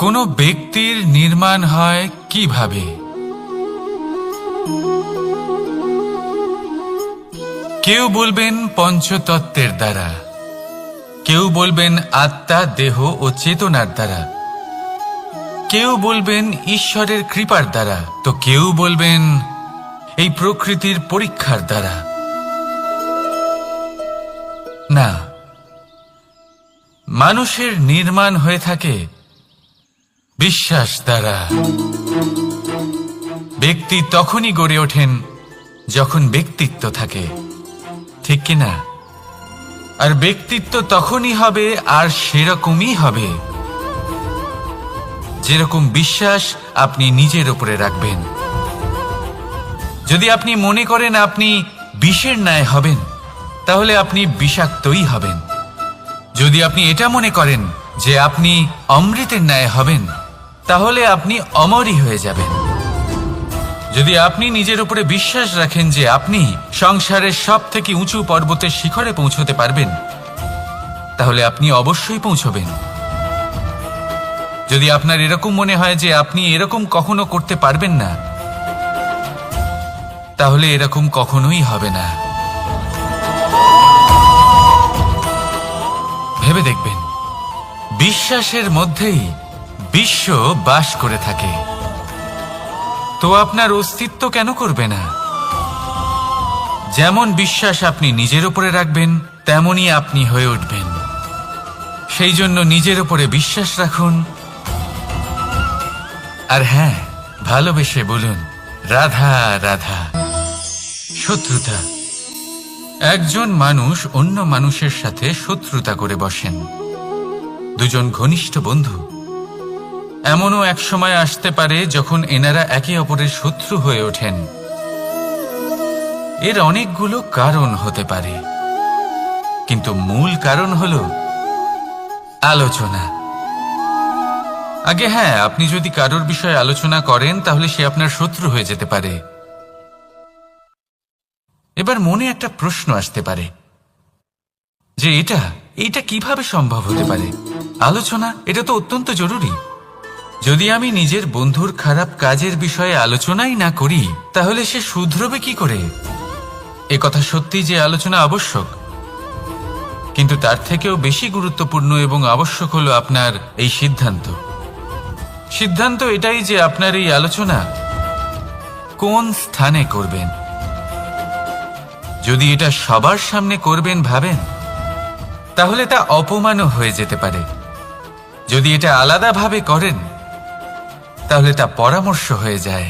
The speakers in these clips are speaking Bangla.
কোনো ব্যক্তির নির্মাণ হয় কিভাবে? কেউ বলবেন পঞ্চতত্ত্বের দ্বারা, কেউ বলবেন আত্মা, দেহ ও চেতনার দ্বারা, কেউ বলবেন ঈশ্বরের কৃপার দ্বারা, তো কেউ বলবেন এই প্রকৃতির পরীক্ষার দ্বারা। না, মানুষের নির্মাণ হয়ে থাকে বিশ্বাস দ্বারা। ব্যক্তি তখনই গড়ে ওঠেন যখন ব্যক্তিত্ব থাকে, ঠিক কিনা? আর ব্যক্তিত্ব তখনই হবে আর সেরকমই হবে যেরকম বিশ্বাস আপনি নিজের উপরে রাখবেন। যদি আপনি মনে করেন আপনি বিষের ন্যায় হবেন, তাহলে আপনি বিষাক্তই হবেন। যদি আপনি এটা মনে করেন যে আপনি অমৃতের ন্যায় হবেন, তাহলে আপনি অমরই হয়ে যাবেন। যদি আপনি নিজের উপরে বিশ্বাস রাখেন যে আপনি সংসারের সব থেকে উঁচু পর্বতের শিখরে পৌঁছতে পারবেন, তাহলে আপনি অবশ্যই পৌঁছবেন। যদি আপনার এরকম মনে হয় যে আপনি এরকম কখনো করতে পারবেন না, তাহলে এরকম কখনোই হবে না। ভেবে দেখবেন, বিশ্বাসের মধ্যেই বিশ্ব বাস করে থাকে, তো আপনার অস্তিত্ব কেন করবে না? যেমন বিশ্বাস আপনি নিজের উপরে রাখবেন, তেমনই আপনি হয়ে উঠবেন। সেই জন্য নিজের উপরে বিশ্বাস রাখুন, আর হ্যাঁ, ভালোবেসে বলুন রাধা রাধা। শত্রুতা। একজন মানুষ অন্য মানুষের সাথে শত্রুতা করে বসেন, দুজন ঘনিষ্ঠ বন্ধু। এমনও এক সময় আসতে পারে যখন এনারা একে অপরের শত্রু হয়ে ওঠেন। এর অনেকগুলো কারণ হতে পারে, কিন্তু মূল কারণ হলো আলোচনা। আগে হ্যাঁ, আপনি যদি কারোর বিষয়ে আলোচনা করেন তাহলে সে আপনার শত্রু হয়ে যেতে পারে। এবার মনে একটা প্রশ্ন আসতে পারে যে এটা কিভাবে সম্ভব হতে পারে? আলোচনা, এটা তো অত্যন্ত জরুরি। যদি আমি নিজের বন্ধুর খারাপ কাজের বিষয়ে আলোচনাই না করি, তাহলে সে শুধরবে কি করে? এ কথা সত্যি যে আলোচনা আবশ্যক, কিন্তু তার থেকেও বেশি গুরুত্বপূর্ণ এবং আবশ্যক হলো আপনার এই সিদ্ধান্ত এটাই যে আপনার এই আলোচনা কোন স্থানে করবেন। যদি এটা সবার সামনে করবেন ভাবেন, তাহলে তা অপমানও হয়ে যেতে পারে। যদি এটা আলাদাভাবে করেন, তাহলে তা পরামর্শ হয়ে যায়।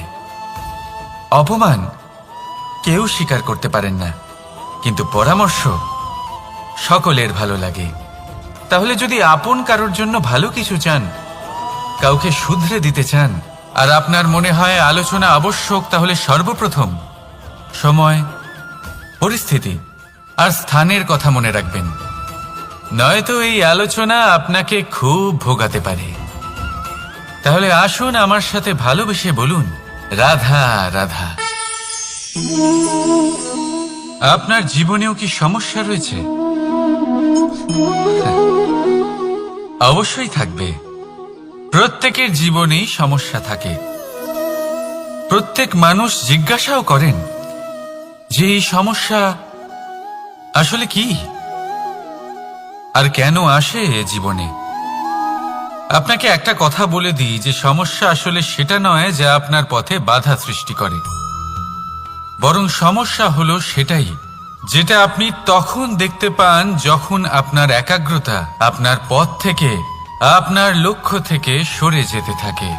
অপমান কেউ স্বীকার করতে পারেন না, কিন্তু পরামর্শ সকলের ভালো লাগে। তাহলে যদি আপন কারোর জন্য ভালো কিছু চান, কাউকে শুধরে দিতে চান, আর আপনার মনে হয় আলোচনা আবশ্যক, তাহলে সর্বপ্রথম সময়, পরিস্থিতি আর স্থানের কথা মনে রাখবেন, নয়তো এই আলোচনা আপনাকে খুব ভোগাতে পারে। তাহলে আসুন আমার সাথে ভালোবেসে বলুন রাধা রাধা। আপনার জীবনেও কি সমস্যা রয়েছে? অবশ্যই থাকবে। প্রত্যেকের জীবনেই সমস্যা থাকে। প্রত্যেক মানুষ জিজ্ঞাসাও করেন যে এই সমস্যা আসলে কি আর কেন আসে এ জীবনে। আপনাকে একটা কথা বলে দিই যে সমস্যা আসলে সেটা নয় যা আপনার পথে বাধা সৃষ্টি করে, বরং সমস্যা হলো সেটাই যেটা আপনি তখন দেখতে পান যখন আপনার একাগ্রতা আপনার পথ থেকে, আপনার লক্ষ্য থেকে সরে যেতে থাকে।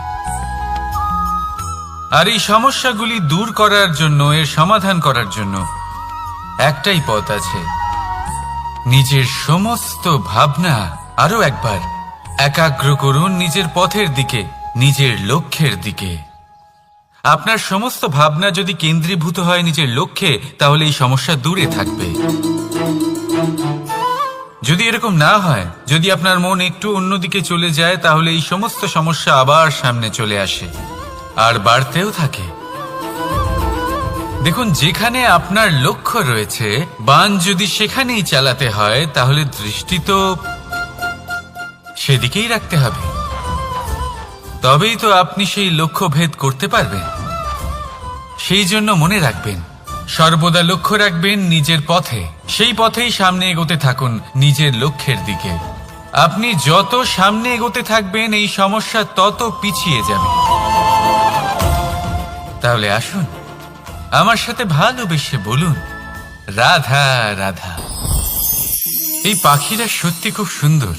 আর এই সমস্যাগুলি দূর করার জন্য, এর সমাধান করার জন্য একটাই পথ আছে, নিজের সমস্ত ভাবনা আরো একবার একাগ্র করুন নিজের পথের দিকে, নিজের লক্ষ্যের দিকে। আপনার সমস্ত ভাবনা যদি কেন্দ্রীভূত হয় নিজের লক্ষ্যে, তাহলে এই সমস্যা দূরে থাকবে। যদি এরকম না হয়, যদি আপনার মন একটু অন্যদিকে চলে যায়, তাহলে এই সমস্ত সমস্যা আবার সামনে চলে আসে আর বাড়তেও থাকে। দেখুন, যেখানে আপনার লক্ষ্য রয়েছে, বান যদি সেখানেই চালাতে হয়, তাহলে দৃষ্টি তো সেদিকেই রাখতে হবে। তবেই তো আপনি সেই লক্ষ্য ভেদ করতে পারবেন। সেই জন্য মনে রাখবেন, সর্বদা লক্ষ্য রাখবেন নিজের পথে, সেই পথেই সামনে এগোতে থাকুন নিজের লক্ষ্যের দিকে। আপনি যত সামনে এগোতে থাকবেন এই সমস্যা তত পিছিয়ে যাবে। তাহলে আসুন আমার সাথে ভালোবেসে বলুন, রাধা রাধা। এই পাখিরা সত্যি খুব সুন্দর,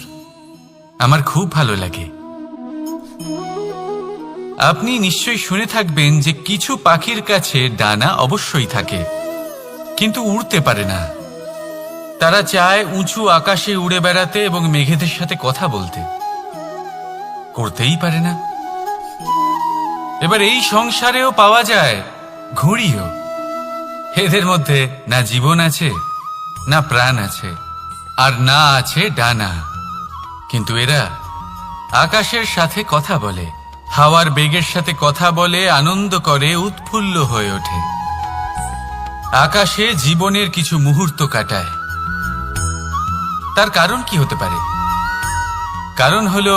আমার খুব ভালো লাগে। আপনি নিশ্চয়ই শুনে থাকবেন যে কিছু পাখির কাছে ডানা অবশ্যই থাকে, কিন্তু উড়তে পারে না। তারা চায় উঁচু আকাশে উড়ে বেড়াতে এবং মেঘেদের সাথে কথা বলতে, করতেই পারে না। এবার এই সংসারেও পাওয়া যায় ঘুড়িও। এদের মধ্যে না জীবন আছে, না প্রাণ আছে, আর না আছে ডানা, কিন্তু এরা আকাশের সাথে কথা বলে, হাওয়ার বেগের সাথে কথা বলে, আনন্দ করে, উৎফুল্ল হয়ে ওঠে। আকাশে জীবনের কিছু মুহূর্ত কাটায়। তার কারণ কি হতে পারে? কারণ হলো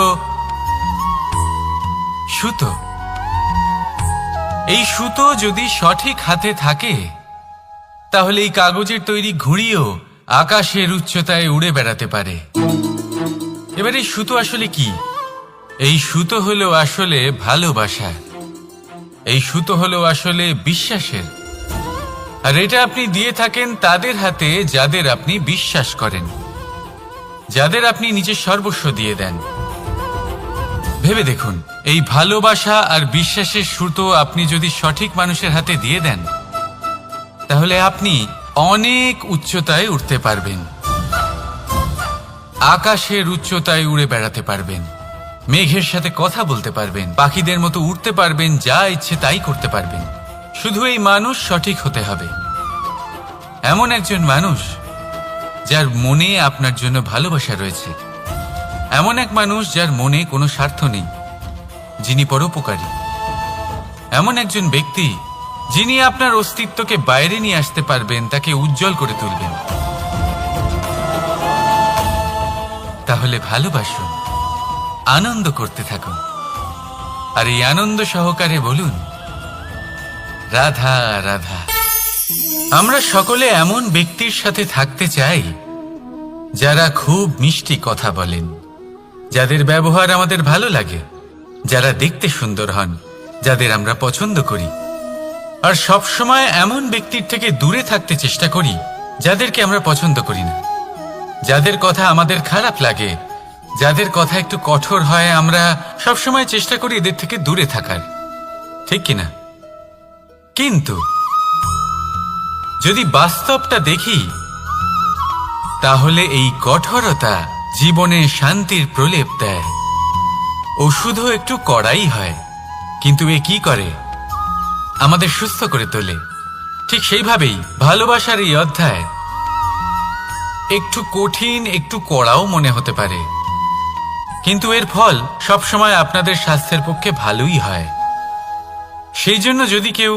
সুতো। এই সুতো যদি সঠিক হাতে থাকে তাহলে এই কাগজের তৈরি ঘুড়িও আকাশের উচ্চতায় উড়ে বেড়াতে পারে। এবার এই সুতো আসলে কি? এই সুতো হলো আসলে ভালোবাসা। এই সুতো হলো আসলে বিশ্বাসের। আর এটা আপনি দিয়ে থাকেন তাদের হাতে যাদের আপনি বিশ্বাস করেন, যাদের আপনি নিজের সর্বস্ব দিয়ে দেন। ভেবে দেখুন, এই ভালোবাসা আর বিশ্বাসের সুতো আপনি যদি সঠিক মানুষের হাতে দিয়ে দেন তাহলে আপনি অনেক উচ্চতায় উঠতে পারবেন, আকাশের উচ্চতায় উড়ে বেড়াতে পারবেন, মেঘের সাথে কথা বলতে পারবেন, পাখিদের মতো উড়তে পারবেন, যা ইচ্ছে তাই করতে পারবেন। শুধু এই মানুষ সঠিক হতে হবে, এমন একজন মানুষ যার মনে আপনার জন্য ভালোবাসা রয়েছে, এমন এক মানুষ যার মনে কোনো স্বার্থ নেই, যিনি পরোপকারী, এমন একজন ব্যক্তি যিনি আপনার অস্তিত্বকে বাইরে নিয়ে আসতে পারবেন, তাকে উজ্জ্বল করে তুলবেন। তাহলে ভালোবাসুন, আনন্দ করতে থাকুন, আর এই আনন্দ সহকারে বলুন, রাধা রাধা। আমরা সকলে এমন ব্যক্তির সাথে থাকতে চাই যারা খুব মিষ্টি কথা বলেন, যাদের ব্যবহার আমাদের ভালো লাগে, যারা দেখতে সুন্দর হন, যাদের আমরা পছন্দ করি। আর সবসময় এমন ব্যক্তির থেকে দূরে থাকতে চেষ্টা করি যাদেরকে আমরা পছন্দ করি না, যাদের কথা আমাদের খারাপ লাগে, যাদের কথা একটু কঠোর হয়। আমরা সবসময় চেষ্টা করি এদের থেকে দূরে থাকার, ঠিক কিনা? কিন্তু যদি বাস্তবটা দেখি তাহলে এই কঠোরতা জীবনে শান্তির প্রলেপ দেয়। ওষুধও একটু কড়াই হয়, কিন্তু এ কি করে? আমাদের সুস্থ করে তোলে। ঠিক সেইভাবেই ভালোবাসার এই অধ্যায় একটু কঠিন, একটু কড়াও মনে হতে পারে, কিন্তু এর ফল সবসময় আপনাদের স্বাস্থ্যের পক্ষে ভালোই হয়। সেই জন্য যদি কেউ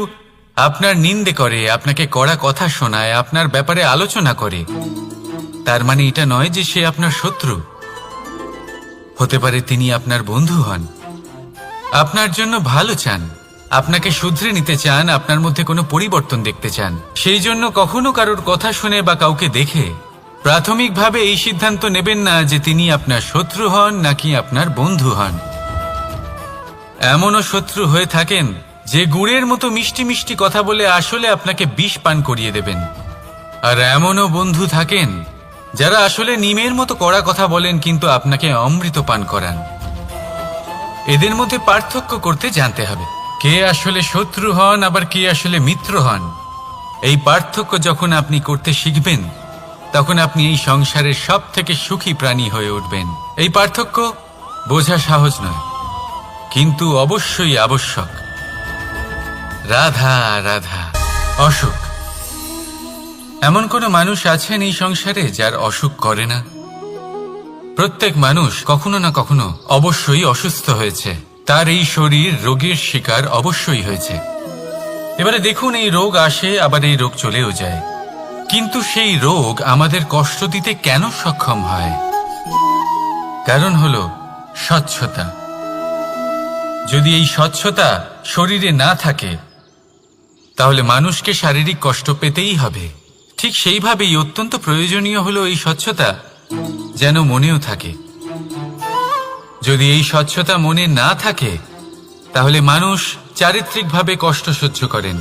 আপনার নিন্দে করে, আপনাকে কড়া কথা শোনায়, আপনার ব্যাপারে আলোচনা করে, তার মানে এটা নয় যে সে আপনার শত্রু। হতে পারে তিনি আপনার বন্ধু হন, আপনার জন্য ভালো চান, আপনাকে শুধরে নিতে চান, আপনার মধ্যে কোনো পরিবর্তন দেখতে চান। সেই জন্য কখনো কারোর কথা শুনে বা কাউকে দেখে প্রাথমিকভাবে এই সিদ্ধান্ত নেবেন না যে তিনি আপনার শত্রু হন নাকি আপনার বন্ধু হন। এমনও শত্রু হয়ে থাকেন যে গুড়ের মতো মিষ্টি মিষ্টি কথা বলে আসলে আপনাকে বিষ পান করিয়ে দেবেন। আর এমনও বন্ধু থাকেন যারা আসলে নিমের মতো কড়া কথা বলেন কিন্তু আপনাকে অমৃত পান করান। এদের মধ্যে পার্থক্য করতে জানতে হবে, কে আসলে শত্রু হন আবার কে আসলে মিত্র হন। এই পার্থক্য যখন আপনি করতে শিখবেন তখন আপনি এই সংসারের সব থেকে সুখী প্রাণী হয়ে উঠবেন। এই পার্থক্য বোঝা সহজ নয়, কিন্তু অবশ্যই আবশ্যক। রাধা রাধা। অসুখ। এমন কোনো মানুষ আছেন এই সংসারে যার অসুখ করে না? প্রত্যেক মানুষ কখনো না কখনো অবশ্যই অসুস্থ হয়েছে, তার এই শরীর রোগের শিকার অবশ্যই হয়েছে। এবারে দেখুন, এই রোগ আসে আবার এই রোগ চলেও যায়, কিন্তু সেই রোগ আমাদের কষ্ট দিতে কেন সক্ষম হয়? কারণ হলো স্বচ্ছতা। যদি এই স্বচ্ছতা শরীরে না থাকে তাহলে মানুষকে শারীরিক কষ্ট পেতেই হবে। ঠিক সেইভাবেই অত্যন্ত প্রয়োজনীয় হলো এই স্বচ্ছতা যেন মনেও থাকে। যদি এই স্বচ্ছতা মনে না থাকে তাহলে মানুষ চারিত্রিকভাবে কষ্ট সহ্য করেন।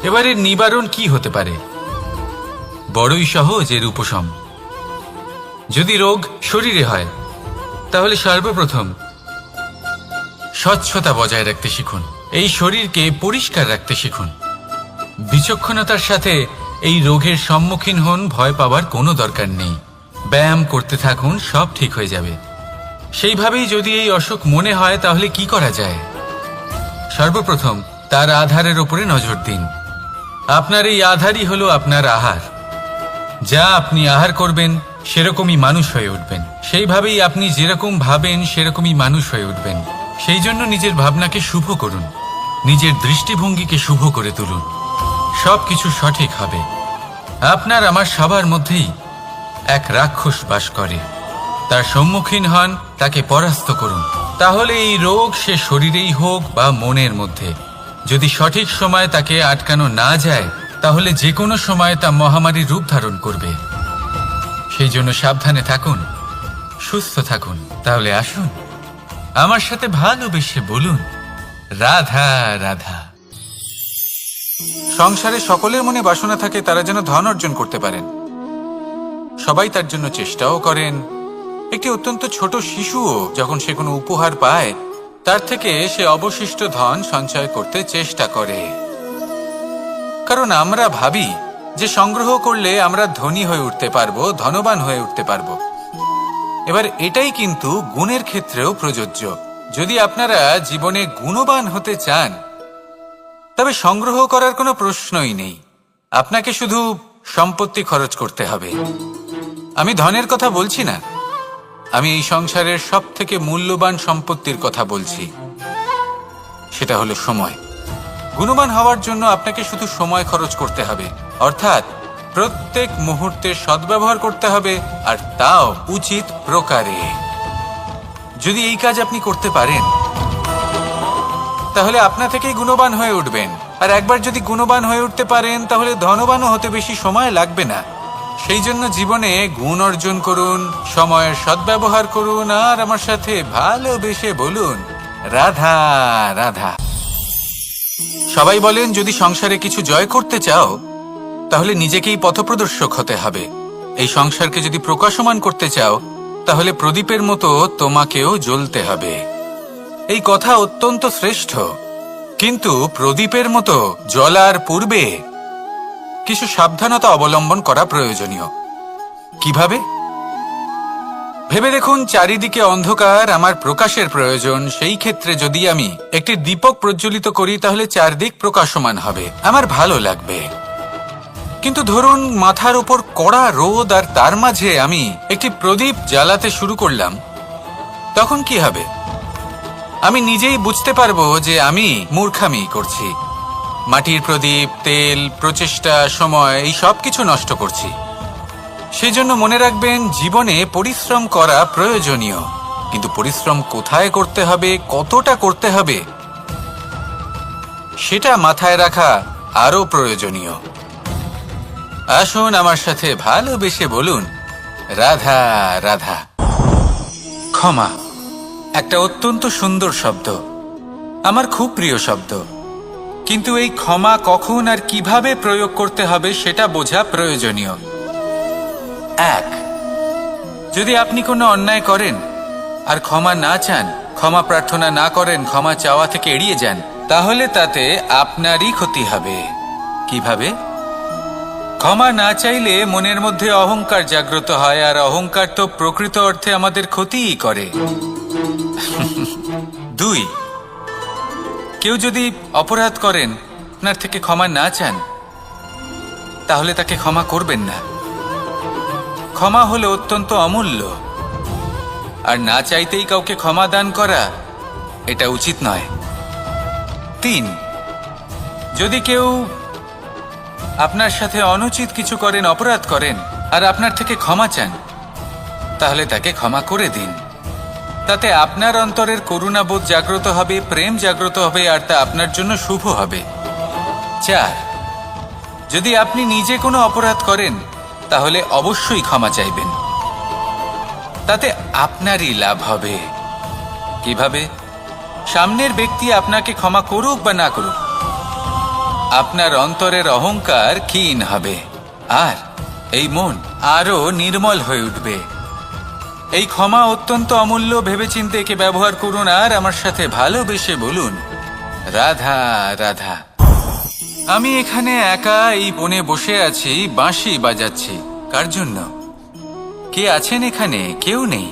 এবারে নিবারণ কি হতে পারে? বড়ই সহজ এর উপশম। যদি রোগ শরীরে হয় তাহলে সর্বপ্রথম স্বচ্ছতা বজায় রাখতে শিখুন। এই শরীরকে পরিষ্কার রাখতে শিখুন। বিচক্ষণতার সাথে এই রোগের সম্মুখীন হন। ভয় পাওয়ার কোনো দরকার নেই। ব্যায়াম করতে থাকুন, সব ঠিক হয়ে যাবে। সেইভাবেই যদি এই অসুখ মনে হয় তাহলে কি করা যায়? সর্বপ্রথম তার আধারের উপরে নজর দিন। আপনার এই আধারই হলো আপনার আহার। যা আপনি আহার করবেন সেরকমই মানুষ হয়ে উঠবেন। সেইভাবেই আপনি যেরকম ভাবেন সেরকমই মানুষ হয়ে উঠবেন। সেই জন্য নিজের ভাবনাকে শুভ করুন, নিজের দৃষ্টিভঙ্গিকে শুভ করে তুলুন। সবকিছু সঠিক হবে। আপনার আমার সবার মধ্যেই এক রাক্ষস বাস করে। তার সম্মুখীন হন, তাকে পরাস্ত করুন। তাহলে এই রোগ সে শরীরেই হোক বা মনের মধ্যে, যদি সঠিক সময় তাকে আটকানো না যায় তাহলে যে কোনো সময় তা মহামারীর রূপ ধারণ করবে। সেই জন্য সাবধানে থাকুন, সুস্থ থাকুন। তাহলে আসুন আমার সাথে ভালোবেসে বলুন, রাধা রাধা। সংসারে সকলের মনে বাসনা থাকে তারা যেন ধন অর্জন করতে পারেন। সবাই তার জন্য চেষ্টাও করেন। একটি অত্যন্ত ছোট শিশুও যখন সে কোনো উপহার পায় তার থেকে সে অবশিষ্ট ধন সঞ্চয় করতে চেষ্টা করে। কারণ আমরা ভাবি যে সংগ্রহ করলে আমরা ধনী হয়ে উঠতে পারবো, ধনবান হয়ে উঠতে পারবো। এবার এটাই কিন্তু গুণের ক্ষেত্রেও প্রযোজ্য। যদি আপনারা জীবনে গুণবান হতে চান তবে সংগ্রহ করার কোনো প্রশ্নই নেই। আপনাকে শুধু সম্পত্তি খরচ করতে হবে। আমি ধনের কথা বলছি না, আমি এই সংসারের সবথেকে মূল্যবান সম্পত্তির কথা বলছি। সেটা হলো সময়। গুণবান হওয়ার জন্য আপনাকে শুধু সময় খরচ করতে হবে, অর্থাৎ প্রত্যেক মুহূর্তের সদ্ব্যবহার করতে হবে, আর তাও উচিত প্রকারে। যদি এই কাজ আপনি করতে পারেন তাহলে আপনা থেকেই গুণবান হয়ে উঠবেন। আর একবার যদি গুণবান হয়ে উঠতে পারেন তাহলে ধনবানও হতে বেশি সময় লাগবে না। সেই জন্য জীবনে গুণ অর্জন করুন, সময়ের সদ্ব্যবহার করুন, আর আমার সাথে ভালোবেসে বলুন, রাধা রাধা। সবাই বলেন যদি সংসারে কিছু জয় করতে চাও তাহলে নিজেকেই পথপ্রদর্শক হতে হবে। এই সংসারকে যদি প্রকাশমান করতে চাও তাহলে প্রদীপের মতো তোমাকেও জ্বলতে হবে। এই কথা অত্যন্ত শ্রেষ্ঠ, কিন্তু প্রদীপের মতো জ্বলার পূর্বে কিছু সাবধানতা অবলম্বন করা প্রয়োজনীয়। কিভাবে? ভেবে দেখুন, চারিদিকে অন্ধকার, আমার প্রকাশের প্রয়োজন। সেই ক্ষেত্রে যদি আমি একটি দীপক প্রজ্বলিত করি তাহলে চারদিক প্রকাশমান হবে, আমার ভালো লাগবে। কিন্তু ধরুন মাথার উপর কড়া রোদ আর তার মাঝে আমি একটি প্রদীপ জ্বালাতে শুরু করলাম, তখন কি হবে? আমি নিজেই বুঝতে পারবো যে আমি মূর্খামি করছি। মাটির প্রদীপ, তেল, প্রচেষ্টা, সময়, এই সব কিছু নষ্ট করছি। সেই জন্য মনে রাখবেন, জীবনে পরিশ্রম করা প্রয়োজনীয়, কিন্তু পরিশ্রম কোথায় করতে হবে, কতটা করতে হবে, সেটা মাথায় রাখা আরো প্রয়োজনীয়। আসুন আমার সাথে ভালোবেসে বলুন, রাধা রাধা। ক্ষমা একটা অত্যন্ত সুন্দর শব্দ, আমার খুব প্রিয় শব্দ। কিন্তু এই ক্ষমা কখন আর কিভাবে প্রয়োগ করতে হবে সেটা বোঝা প্রয়োজনীয়। এক, যদি আপনি কোনো অন্যায় করেন আর ক্ষমা না চান, ক্ষমা প্রার্থনা না করেন, ক্ষমা চাওয়া থেকে এড়িয়ে যান, তাহলে তাতে আপনারই ক্ষতি হবে। কিভাবে? ক্ষমা না চাইলে মনের মধ্যে অহংকার জাগ্রত হয়, আর অহংকার তো প্রকৃত অর্থে আমাদের ক্ষতিই করে। দুই, কেউ যদি অপরাধ করেন, আপনার থেকে ক্ষমা না চান, তাহলে তাকে ক্ষমা করবেন না। ক্ষমা হলো অত্যন্ত অমূল্য, আর না চাইতেই কাউকে ক্ষমা দান করা এটা উচিত নয়। তিন, যদি কেউ আপনার সাথে অনুচিত কিছু করেন, অপরাধ করেন, আর আপনার থেকে ক্ষমা চান, তাহলে তাকে ক্ষমা করে দিন। তাতে আপনার অন্তরের করুণাবোধ জাগ্রত হবে, প্রেম জাগ্রত হবে, আর তা আপনার জন্য শুভ হবে। 4, যদি আপনি নিজে কোনো অপরাধ করেন তাহলে অবশ্যই ক্ষমা চাইবেন, তাতে আপনারই লাভ হবে। কিভাবে? সামনের ব্যক্তি আপনাকে ক্ষমা করুক বা না করুক, আপনার অন্তরের অহংকার ক্ষীণ হবে, আর এই মন আরো নির্মল হয়ে উঠবে। এই ক্ষমা অত্যন্ত অমূল্য, ভেবেচিন্তে একে ব্যবহার করুন আর আমার সাথে ভালোবেসে বলুন, রাধা রাধা। আমি এখানে একা এই বনে বসে আছি, বাঁশি বাজাচ্ছি। কার জন্য? কে আছেন এখানে? কেউ নেই।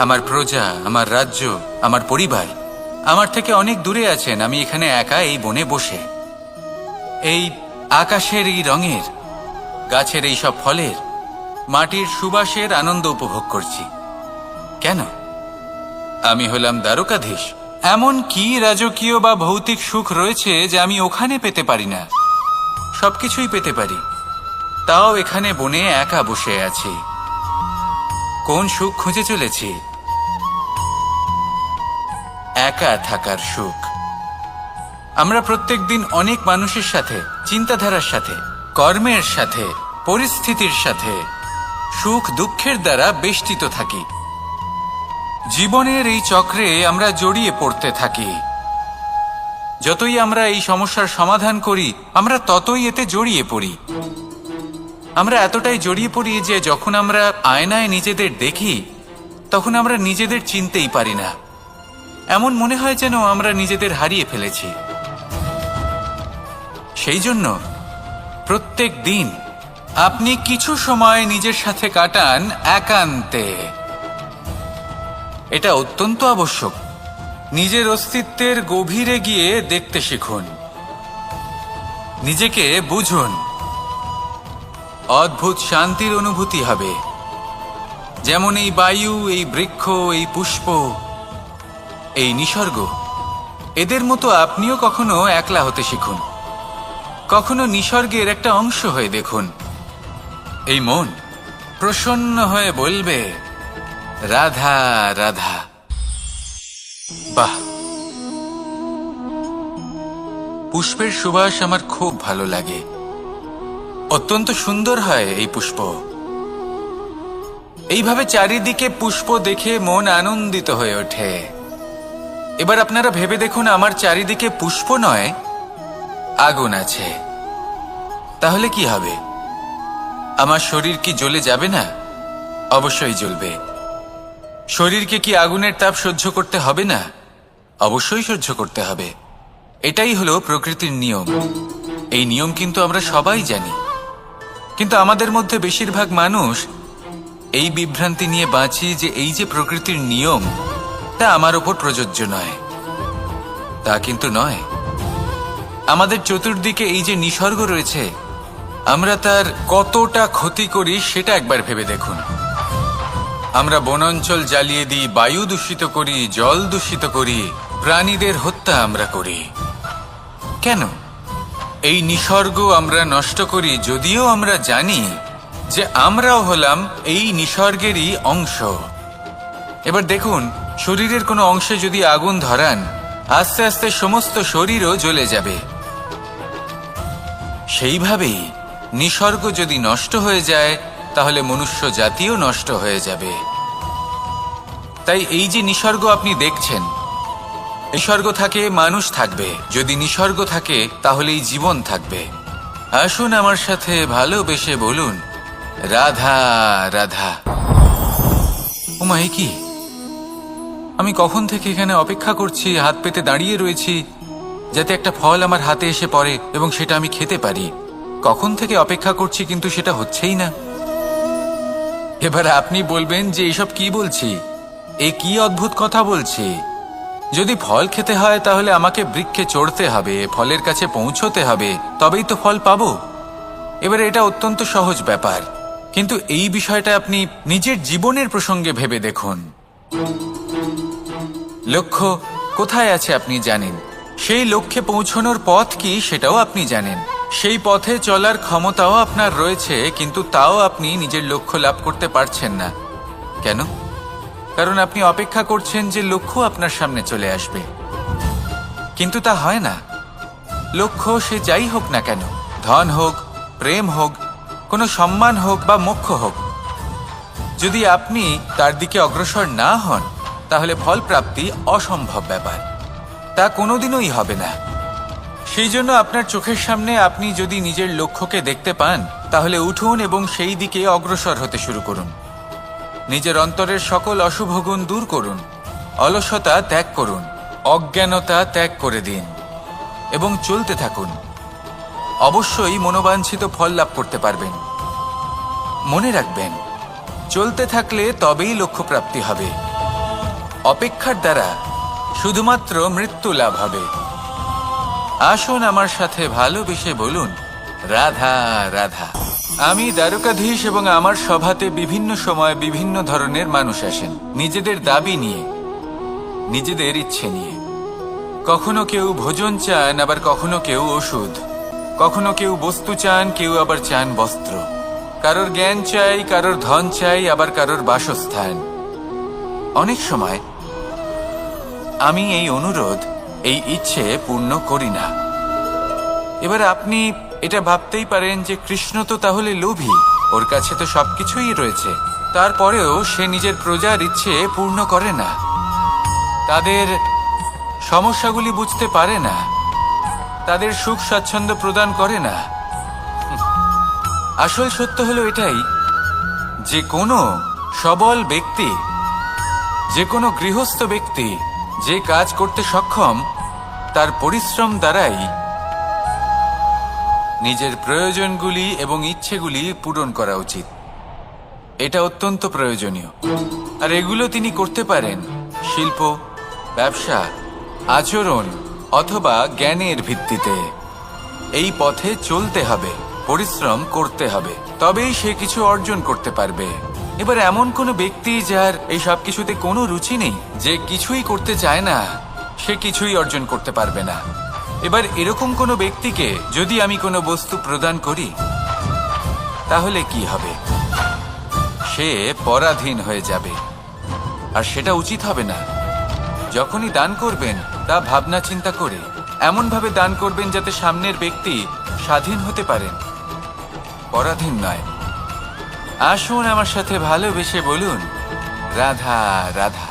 আমার প্রজা, আমার রাজ্য, আমার পরিবার আমার থেকে অনেক দূরে আছেন। আমি এখানে একা এই বনে বসে এই আকাশের এই রঙের, গাছের এই সব ফলের, মাটির সুবাসের আনন্দ উপভোগ করছি। কেন? আমি হলাম দ্বারকাধীশ। এমন কি রাজকীয় বা ভৌতিক সুখ রয়েছে যে আমি ওখানে পেতে পারি না? সবকিছুই পেতে পারি, তাও এখানে বনে একা বসে আছি। কোন সুখ খুঁজে চলেছি? একা থাকার সুখ। আমরা প্রত্যেকদিন অনেক মানুষের সাথে, চিন্তাধারার সাথে, কর্মের সাথে, পরিস্থিতির সাথে, সুখ দুঃখের দ্বারা বেষ্টিত থাকি। জীবনের এই চক্রে আমরা জড়িয়ে পড়তে থাকি। যতই আমরা এই সমস্যার সমাধান করি, আমরা ততই এতে জড়িয়ে পড়ি। আমরা এতটাই জড়িয়ে পড়ি যে যখন আমরা আয়নায় নিজেদের দেখি, তখন আমরা নিজেদের চিনতেই পারি না। এমন মনে হয় যেন আমরা নিজেদের হারিয়ে ফেলেছি। সেই জন্য প্রত্যেক দিন আপনি কিছু সময় নিজের সাথে কাটান একান্তে। এটা অত্যন্ত আবশ্যক। নিজের অস্তিত্বের গভীরে গিয়ে দেখতে শিখুন, নিজেকে বুঝুন। অদ্ভুত শান্তির অনুভূতি হবে। যেমন এই বায়ু, এই বৃক্ষ, এই পুষ্প, এই নিসর্গ, এদের মতো আপনিও কখনো একলা হতে শিখুন। কখনো নিসর্গের একটা অংশ হয়ে দেখুন। এই মন প্রসন্ন হয়ে বলবে, রাধা রাধা। বাহ, পুষ্পের সুবাস আমার খুব ভালো লাগে। অত্যন্ত সুন্দর হয় এই পুষ্প। এইভাবে চারিদিকে পুষ্প দেখে মন আনন্দিত হয়ে ওঠে। এবার আপনারা ভেবে দেখুন, আমার চারিদিকে পুষ্প নয়, আগুন আছে। তাহলে কি হবে? আমার শরীর কি জ্বলে যাবে না? অবশ্যই জ্বলবে। শরীরকে কি আগুনের তাপ সহ্য করতে হবে না? অবশ্যই সহ্য করতে হবে। এটাই হলো প্রকৃতির নিয়ম। এই নিয়ম কিন্তু আমরা সবাই জানি, কিন্তু আমাদের মধ্যে বেশিরভাগ মানুষ এই বিভ্রান্তি নিয়ে বাঁচি যে এই যে প্রকৃতির নিয়ম, তা আমার ওপর প্রযোজ্য নয়। তা কিন্তু নয়। আমাদের চতুর্দিকে এই যে নিসর্গ রয়েছে, আমরা তার কতটা ক্ষতি করি সেটা একবার ভেবে দেখুন। আমরা বনাঞ্চল জ্বালিয়ে দিই, বায়ু দূষিত করি, জল দূষিত করি, প্রাণীদের হত্যা আমরা করি। কেন? এই নিসর্গ আমরা নষ্ট করি, যদিও আমরা জানি যে আমরাও হলাম এই নিসর্গেরই অংশ। এবার দেখুন, শরীরের কোনো অংশে যদি আগুন ধরান, আস্তে আস্তে সমস্ত শরীরও জ্বলে যাবে। সেইভাবেই নিসর্গ যদি নষ্ট হয়ে যায়, তাহলে মনুষ্য জাতিও নষ্ট হয়ে যাবে। তাই এই যে নিসর্গ আপনি দেখছেন, নিসর্গ থাকে মানুষ থাকবে। যদি নিসর্গ থাকে তাহলেই জীবন থাকবে। আসুন আমার সাথে ভালোবেসে বলুন, রাধা রাধা। ওমা, এ কি? আমি কখন থেকে এখানে অপেক্ষা করছি, হাত পেতে দাঁড়িয়ে রয়েছি যাতে একটা ফল আমার হাতে এসে পড়ে এবং সেটা আমি খেতে পারি। কখন থেকে অপেক্ষা করছি, কিন্তু সেটা হচ্ছেই না। এবার আপনি বলবেন যে এসব কি বলছি, এ কি অদ্ভুত কথা বলছি। যদি ফল খেতে হয় তাহলে আমাকে বৃক্ষে চড়তে হবে, ফলের কাছে পৌঁছতে হবে, তবেই তো ফল পাবো। এবার এটা অত্যন্ত সহজ ব্যাপার, কিন্তু এই বিষয়টা আপনি নিজের জীবনের প্রসঙ্গে ভেবে দেখুন। লক্ষ্য কোথায় আছে আপনি জানেন, সেই লক্ষ্যে পৌঁছানোর পথ কি সেটাও আপনি জানেন, সেই পথে চলার ক্ষমতাও আপনার রয়েছে, কিন্তু তাও আপনি নিজের লক্ষ্য লাভ করতে পারছেন না। কেন? কারণ আপনি অপেক্ষা করছেন যে লক্ষ্য আপনার সামনে চলে আসবে, কিন্তু তা হয় না। লক্ষ্য সে যাই হোক না কেন, ধন হোক, প্রেম হোক, কোনো সম্মান হোক বা মোক্ষ হোক, যদি আপনি তার দিকে অগ্রসর না হন তাহলে ফল প্রাপ্তি অসম্ভব ব্যাপার, তা কোনোদিনই হবে না। সেই জন্য আপনার চোখের সামনে আপনি যদি নিজের লক্ষ্যকে দেখতে পান তাহলে উঠুন এবং সেই দিকে অগ্রসর হতে শুরু করুন। নিজের অন্তরের সকল অশুভ গুণ দূর করুন, অলসতা ত্যাগ করুন, অজ্ঞানতা ত্যাগ করে দিন এবং চলতে থাকুন। অবশ্যই মনোবাঞ্ছিত ফল লাভ করতে পারবেন। মনে রাখবেন, চলতে থাকলে তবেই লক্ষ্য প্রাপ্তি হবে। অপেক্ষার দ্বারা শুধুমাত্র মৃত্যু লাভ হবে। আসুন আমার সাথে ভালোবেসে বলুন, রাধা রাধা। আমি দ্বারকাধীশ এবং আমার সভাতে বিভিন্ন সময় বিভিন্ন ধরনের মানুষ আসেন, নিজেদের দাবি নিয়ে, নিজেদের ইচ্ছে নিয়ে। কখনো কেউ ভোজন চান, আবার কখনো কেউ ওষুধ, কখনো কেউ বস্তু চান, কেউ আবার চান বস্ত্র। কারোর জ্ঞান চাই, কারোর ধন চাই, আবার কারোর বাসস্থান। অনেক সময় আমি এই অনুরোধ, এই ইচ্ছে পূর্ণ করি না। এবার আপনি এটা ভাবতেই পারেন যে কৃষ্ণ তো তাহলে লোভী, ওর কাছে তো সবকিছুই রয়েছে, তারপরেও সে নিজের প্রজার ইচ্ছে পূর্ণ করে না, তাদের সমস্যাগুলি বুঝতে পারে না, তাদের সুখ স্বাচ্ছন্দ্য প্রদান করে না। আসল সত্য হলো এটাই যে কোনো সবল ব্যক্তি, যে কোনো গৃহস্থ ব্যক্তি যে কাজ করতে সক্ষম, তার পরিশ্রম দ্বারাই নিজের প্রয়োজনগুলি এবং ইচ্ছেগুলি পূরণ করা উচিত। এটা অত্যন্ত প্রয়োজনীয়। আর এগুলো তিনি করতে পারেন শিল্প, ব্যবসা, আচরণ অথবা জ্ঞানের ভিত্তিতে। এই পথে চলতে হবে, পরিশ্রম করতে হবে, তবেই সে কিছু অর্জন করতে পারবে। এবার এমন কোনো ব্যক্তি যার এই সব কিছুতে কোনো রুচি নেই, যে কিছুই করতে চায় না, সে কিছুই অর্জন করতে পারবে না। এবার এরকম কোনো ব্যক্তিকে যদি আমি কোনো বস্তু প্রদান করি তাহলে কি হবে? সে পরাধীন হয়ে যাবে, আর সেটা উচিত হবে না। যখনই দান করবেন তা ভাবনা চিন্তা করে এমনভাবে দান করবেন যাতে সামনের ব্যক্তি স্বাধীন হতে পারেন, পরাধীন নয়। আসুন আমার সাথে ভালোবেসে বলুন, রাধা রাধা।